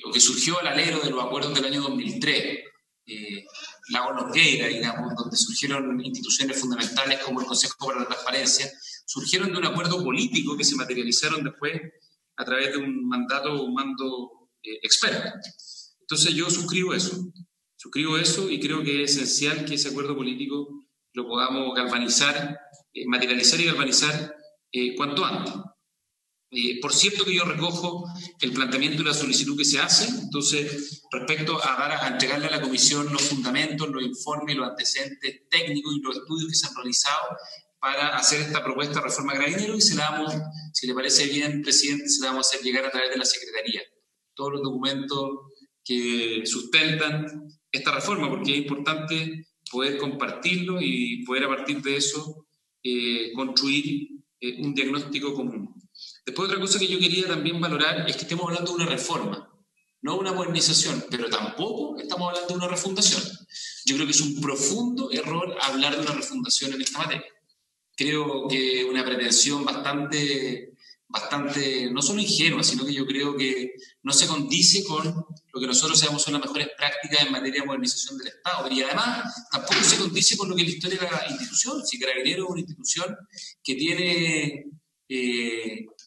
o que surgió al alero de los acuerdos del año 2003, la Longueira, digamos, donde surgieron instituciones fundamentales como el Consejo para la Transparencia, surgieron de un acuerdo político que se materializaron después a través de un mando experto. Entonces yo suscribo eso y creo que es esencial que ese acuerdo político lo podamos galvanizar, materializar y galvanizar cuanto antes. Por cierto que yo recojo el planteamiento y la solicitud que se hace, entonces respecto a entregarle a la comisión los fundamentos, los informes, los antecedentes técnicos y los estudios que se han realizado para hacer esta propuesta de reforma Carabineros y se la damos, si le parece bien, presidente, se la vamos a hacer llegar a través de la Secretaría. Todos los documentos que sustentan esta reforma, porque es importante poder compartirlo y poder a partir de eso construir un diagnóstico común. Después otra cosa que yo quería también valorar es que estemos hablando de una reforma, no una modernización, pero tampoco estamos hablando de una refundación. Yo creo que es un profundo error hablar de una refundación en esta materia. Creo que una pretensión bastante bastante, no solo ingenua, sino que yo creo que no se condice con lo que nosotros sabemos son las mejores prácticas en materia de modernización del Estado. Y además tampoco se condice con lo que es la historia de la institución. Si Carabineros es una institución que tiene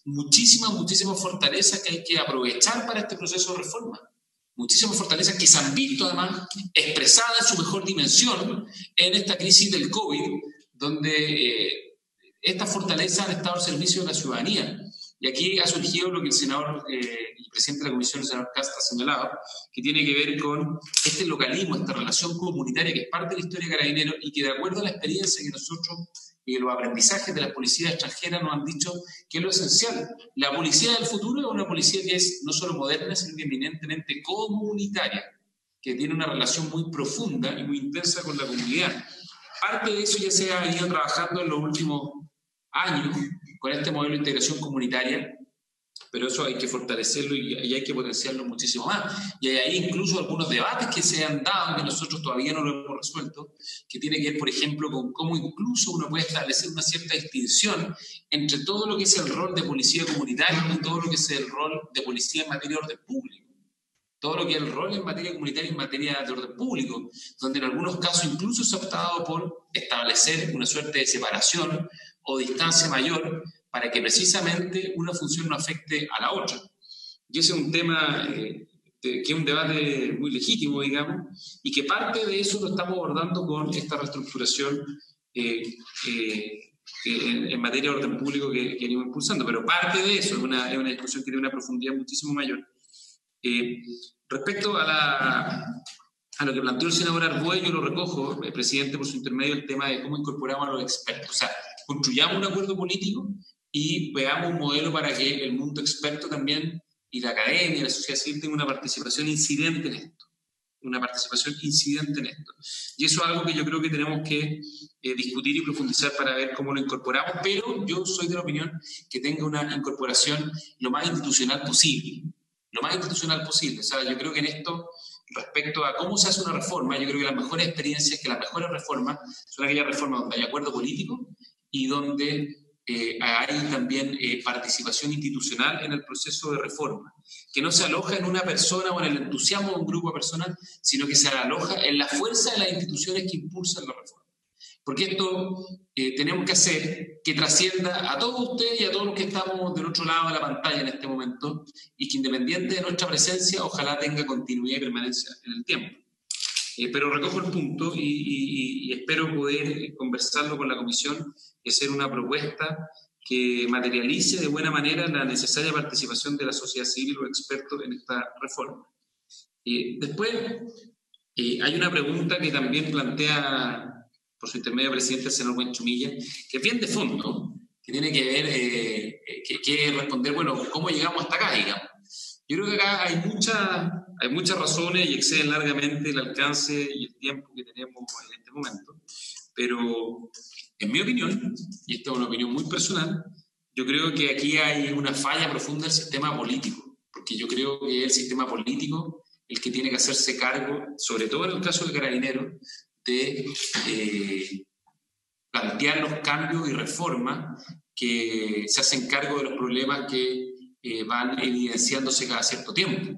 muchísimas fortalezas que hay que aprovechar para este proceso de reforma. Muchísimas fortalezas que se han visto además expresadas en su mejor dimensión en esta crisis del COVID, donde estas fortalezas han estado al servicio de la ciudadanía. Y aquí ha surgido lo que el senador y presidente de la comisión, el senador Casta, ha señalado, que tiene que ver con este localismo, esta relación comunitaria que es parte de la historia de Carabineros y que de acuerdo a la experiencia que nosotros y los aprendizajes de las policías extranjeras nos han dicho que es lo esencial. La policía del futuro es una policía que es no solo moderna, sino que eminentemente comunitaria, que tiene una relación muy profunda y muy intensa con la comunidad. Parte de eso ya se ha venido trabajando en los últimos años con este modelo de integración comunitaria, pero eso hay que fortalecerlo y hay que potenciarlo muchísimo más. Y hay ahí incluso algunos debates que se han dado, que nosotros todavía no lo hemos resuelto, que tiene que ver, por ejemplo, con cómo incluso uno puede establecer una cierta distinción entre todo lo que es el rol de policía comunitaria y todo lo que es el rol de policía en materia de orden público. Todo lo que es el rol en materia comunitaria y en materia de orden público, donde en algunos casos incluso se ha optado por establecer una suerte de separación o distancia mayor para que precisamente una función no afecte a la otra. Y ese es un tema que es un debate muy legítimo, digamos, y que parte de eso lo estamos abordando con esta reestructuración en materia de orden público que venimos impulsando. Pero parte de eso es una discusión que tiene una profundidad muchísimo mayor. Respecto a lo que planteó el senador Arboe, yo lo recojo, presidente, por su intermedio, el tema de cómo incorporamos a los expertos. O sea, construyamos un acuerdo político y veamos un modelo para que el mundo experto también y la academia y la sociedad civil tengan una participación incidente en esto. Y eso es algo que yo creo que tenemos que discutir y profundizar para ver cómo lo incorporamos, pero yo soy de la opinión que tenga una incorporación lo más institucional posible. O sea, yo creo que en esto, respecto a cómo se hace una reforma, yo creo que las mejores experiencias, que las mejores reformas son aquellas reformas donde hay acuerdo político y donde hay también participación institucional en el proceso de reforma, que no se aloja en una persona o en el entusiasmo de un grupo de personas, sino que se aloja en la fuerza de las instituciones que impulsan la reforma. Porque esto tenemos que hacer que trascienda a todos ustedes y a todos los que estamos del otro lado de la pantalla en este momento y que independiente de nuestra presencia, ojalá tenga continuidad y permanencia en el tiempo. Pero recojo el punto y espero poder conversarlo con la comisión y hacer una propuesta que materialice de buena manera la necesaria participación de la sociedad civil y los expertos en esta reforma. Después, hay una pregunta que también plantea por su intermedio presidente el senador Buenchumilla, que es bien de fondo, que tiene que ver, que responder, bueno, ¿cómo llegamos hasta acá, digamos? Yo creo que acá hay muchas razones y exceden largamente el alcance y el tiempo que tenemos en este momento, pero en mi opinión, y esta es una opinión muy personal, yo creo que aquí hay una falla profunda del sistema político, porque yo creo que es el sistema político el que tiene que hacerse cargo, sobre todo en el caso de Carabineros, de plantear los cambios y reformas que se hacen cargo de los problemas que van evidenciándose cada cierto tiempo.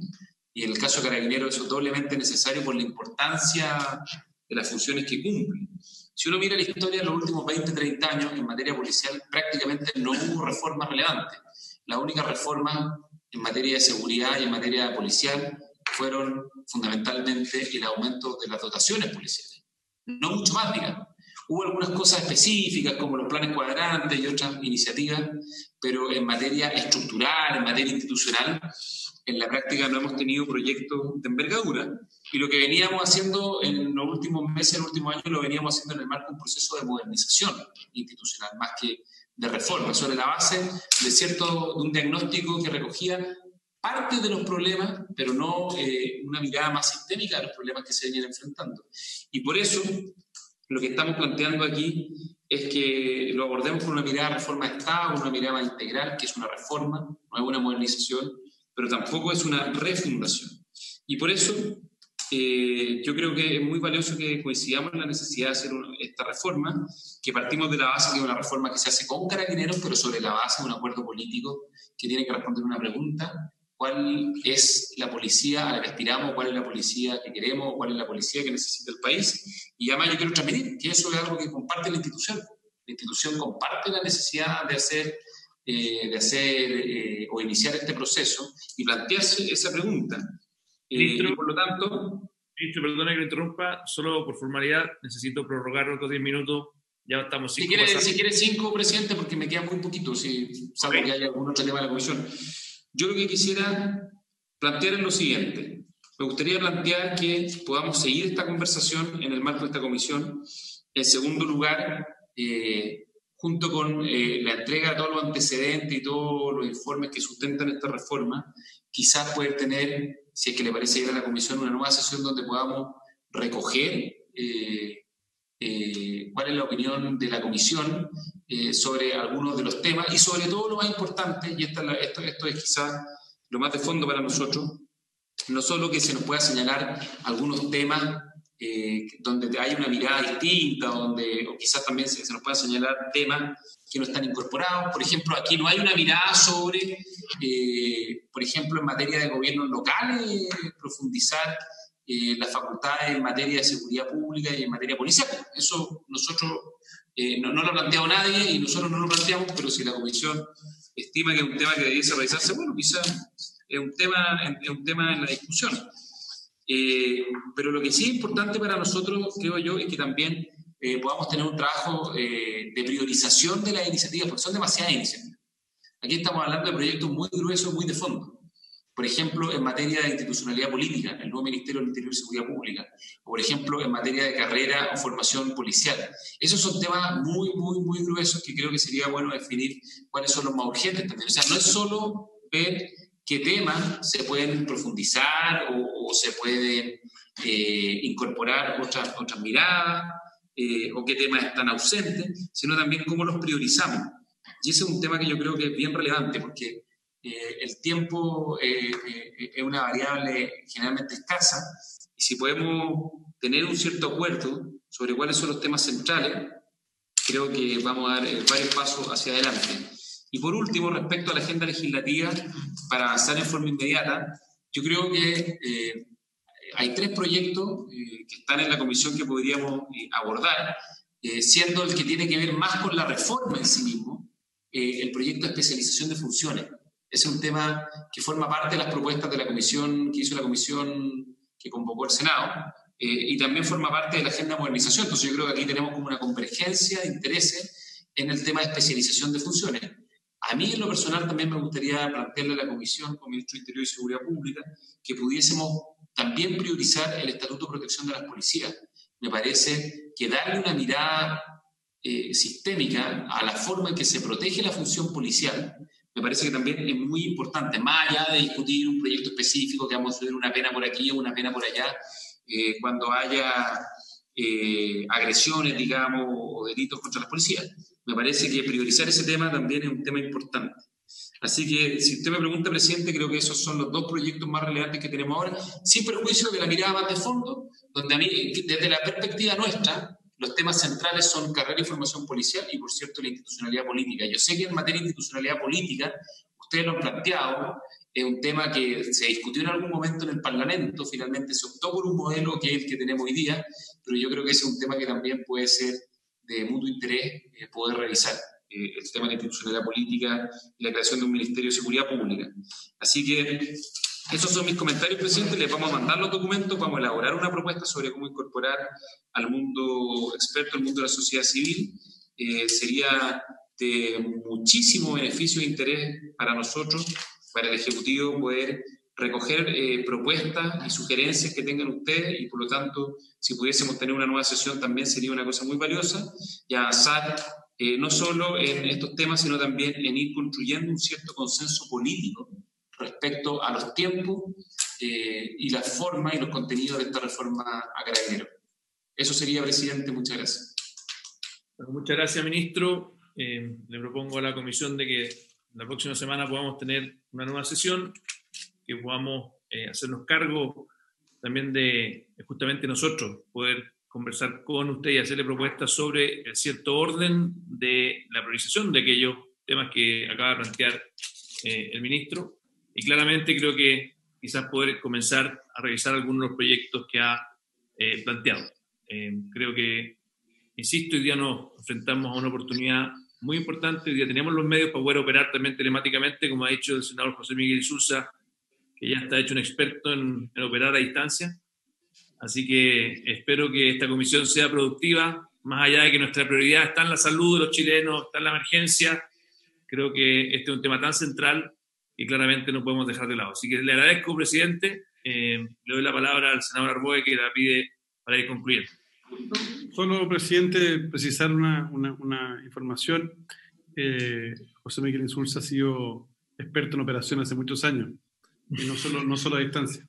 Y en el caso de Carabineros eso es doblemente necesario por la importancia de las funciones que cumplen. Si uno mira la historia de los últimos 20, 30 años en materia policial, prácticamente no hubo reformas relevantes. La única reforma en materia de seguridad y en materia policial fueron fundamentalmente el aumento de las dotaciones policiales. No mucho más, digamos. Hubo algunas cosas específicas como los planes cuadrantes y otras iniciativas, pero en materia estructural, en materia institucional, en la práctica no hemos tenido proyectos de envergadura. Y lo que veníamos haciendo en los últimos meses, en los últimos años, lo veníamos haciendo en el marco de un proceso de modernización institucional, más que de reforma, sobre la base de un diagnóstico que recogía parte de los problemas, pero no una mirada más sistémica de los problemas que se venían enfrentando. Y por eso, lo que estamos planteando aquí es que lo abordemos con una mirada de reforma de Estado, con una mirada más integral, que es una reforma, no es una modernización, pero tampoco es una refundación. Y por eso yo creo que es muy valioso que coincidamos en la necesidad de hacer esta reforma, que partimos de la base que es una reforma que se hace con Carabineros, pero sobre la base de un acuerdo político que tiene que responder una pregunta: ¿cuál es la policía a la que aspiramos? ¿Cuál es la policía que queremos? ¿Cuál es la policía que necesita el país? Y además yo quiero transmitir que eso es algo que comparte la institución. La institución comparte la necesidad de hacer o iniciar este proceso y plantearse esa pregunta. Y por lo tanto... Ministro, perdona que lo interrumpa, solo por formalidad necesito prorrogar otros 10 minutos. Ya estamos 5 Si quiere 5, presidente, porque me queda muy poquito, salvo que haya algún otro tema de la comisión. Yo lo que quisiera plantear es lo siguiente. Me gustaría plantear que podamos seguir esta conversación en el marco de esta comisión. En segundo lugar, junto con la entrega de todos los antecedentes y todos los informes que sustentan esta reforma, quizás poder tener, si es que le parece ir a la comisión, una nueva sesión donde podamos recoger cuál es la opinión de la comisión sobre algunos de los temas y sobre todo lo más importante, y esto es quizás lo más de fondo para nosotros, no solo que se nos pueda señalar algunos temas donde hay una mirada distinta, o quizás también se nos pueda señalar temas que no están incorporados. Por ejemplo, aquí no hay una mirada sobre, por ejemplo, en materia de gobiernos locales, profundizar las facultades en materia de seguridad pública y en materia policial. Eso nosotros no lo ha planteado nadie y nosotros no lo planteamos, pero si la comisión estima que es un tema que debiese realizarse, bueno, quizás es un tema en la discusión. Pero lo que sí es importante para nosotros, creo yo, es que también podamos tener un trabajo de priorización de las iniciativas, porque son demasiadas iniciativas. Aquí estamos hablando de proyectos muy gruesos, muy de fondo. Por ejemplo, en materia de institucionalidad política, el nuevo Ministerio del Interior y Seguridad Pública. O, por ejemplo, en materia de carrera o formación policial. Esos son temas muy, muy, muy gruesos que creo que sería bueno definir cuáles son los más urgentes también. O sea, no es solo ver qué temas se pueden profundizar o se pueden incorporar otras miradas o qué temas están ausentes, sino también cómo los priorizamos. Y ese es un tema que yo creo que es bien relevante porque el tiempo es una variable generalmente escasa y si podemos tener un cierto acuerdo sobre cuáles son los temas centrales, creo que vamos a dar varios pasos hacia adelante. Y por último, respecto a la agenda legislativa, para avanzar en forma inmediata, yo creo que hay 3 proyectos que están en la comisión que podríamos abordar, siendo el que tiene que ver más con la reforma en sí mismo, el proyecto de especialización de funciones. Ese es un tema que forma parte de las propuestas de la comisión que hizo la comisión que convocó el Senado y también forma parte de la agenda de modernización. Entonces yo creo que aquí tenemos como una convergencia de intereses en el tema de especialización de funciones. A mí en lo personal también me gustaría plantearle a la comisión, como Ministro de Interior y Seguridad Pública, que pudiésemos también priorizar el Estatuto de Protección de las Policías. Me parece que darle una mirada sistémica a la forma en que se protege la función policial me parece que también es muy importante, más allá de discutir un proyecto específico que vamos a subir una pena por aquí o una pena por allá, cuando haya agresiones, digamos, o delitos contra las policías. Me parece que priorizar ese tema también es un tema importante. Así que, si usted me pregunta, presidente, creo que esos son los 2 proyectos más relevantes que tenemos ahora, sin perjuicio de la mirada más de fondo, donde a mí, desde la perspectiva nuestra, los temas centrales son carrera y formación policial y, por cierto, la institucionalidad política. Yo sé que en materia de institucionalidad política, ustedes lo han planteado, es un tema que se discutió en algún momento en el Parlamento, finalmente se optó por un modelo que es el que tenemos hoy día, pero yo creo que ese es un tema que también puede ser de mutuo interés poder revisar, el tema de la institucionalidad política y la creación de un Ministerio de Seguridad Pública. Así que esos son mis comentarios, presidente. Les vamos a mandar los documentos, vamos a elaborar una propuesta sobre cómo incorporar al mundo experto, al mundo de la sociedad civil. Sería de muchísimo beneficio e interés para nosotros, para el Ejecutivo, poder recoger propuestas y sugerencias que tengan ustedes y, por lo tanto, si pudiésemos tener una nueva sesión también sería una cosa muy valiosa y avanzar no solo en estos temas, sino también en ir construyendo un cierto consenso político respecto a los tiempos y la forma y los contenidos de esta reforma a Carabineros. Eso sería, presidente. Muchas gracias. Bueno, muchas gracias, ministro. Le propongo a la comisión de que la próxima semana podamos tener una nueva sesión, que podamos hacernos cargo también de justamente nosotros poder conversar con usted y hacerle propuestas sobre el cierto orden de la priorización de aquellos temas que acaba de plantear el ministro. Y claramente creo que quizás poder comenzar a revisar algunos de los proyectos que ha planteado. Creo que, insisto, hoy día nos enfrentamos a una oportunidad muy importante. Hoy día tenemos los medios para poder operar también telemáticamente, como ha dicho el senador José Miguel Insulza, que ya está hecho un experto en operar a distancia. Así que espero que esta comisión sea productiva, más allá de que nuestra prioridad está en la salud de los chilenos, está en la emergencia. Creo que este es un tema tan central y claramente no podemos dejar de lado. Así que le agradezco, presidente. Le doy la palabra al senador Arboe, que la pide para ir concluyendo. Solo, presidente, precisar una información. José Miguel Insulza ha sido experto en operaciones hace muchos años, y no solo a distancia.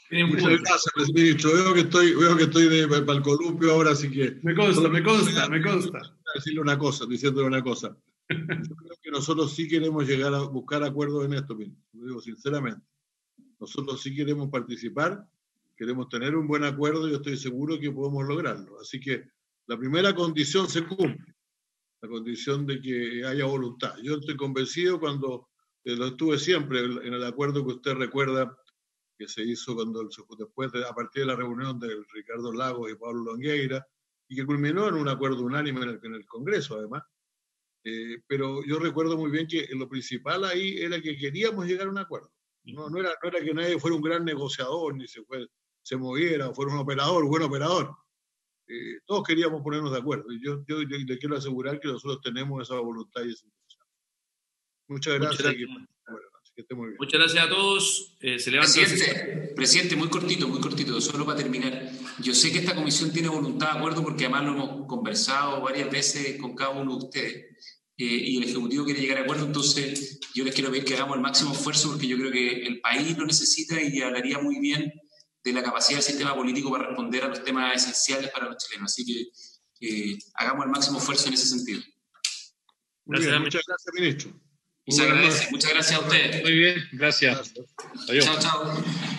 Muchas gracias, ministro. Veo que estoy para el columpio ahora, así que... Me consta. Diciéndole una cosa. Yo creo que nosotros sí queremos llegar a buscar acuerdos en esto, ministro. Lo digo sinceramente. Nosotros sí queremos participar, queremos tener un buen acuerdo y yo estoy seguro que podemos lograrlo. Así que la primera condición se cumple, la condición de que haya voluntad. Yo estoy convencido cuando lo estuve siempre en el acuerdo que usted recuerda que se hizo a partir de la reunión de Ricardo Lagos y Pablo Longueira, y que culminó en un acuerdo unánime en el Congreso, además. Pero yo recuerdo muy bien que lo principal ahí era que queríamos llegar a un acuerdo. No era que nadie fuera un gran negociador, ni se moviera, o fuera un buen operador. Todos queríamos ponernos de acuerdo. Y yo le quiero asegurar que nosotros tenemos esa voluntad y esa intención. Muchas gracias. Que esté muy bien. Muchas gracias a todos. Presidente, muy cortito, solo para terminar. Yo sé que esta comisión tiene voluntad de acuerdo porque además lo hemos conversado varias veces con cada uno de ustedes y el Ejecutivo quiere llegar a acuerdo, entonces yo les quiero pedir que hagamos el máximo esfuerzo porque yo creo que el país lo necesita y hablaría muy bien de la capacidad del sistema político para responder a los temas esenciales para los chilenos. Así que hagamos el máximo esfuerzo en ese sentido. Muchas gracias, ministro. Y se agradece. Muchas gracias a ustedes. Muy bien, gracias. Adiós. Chao.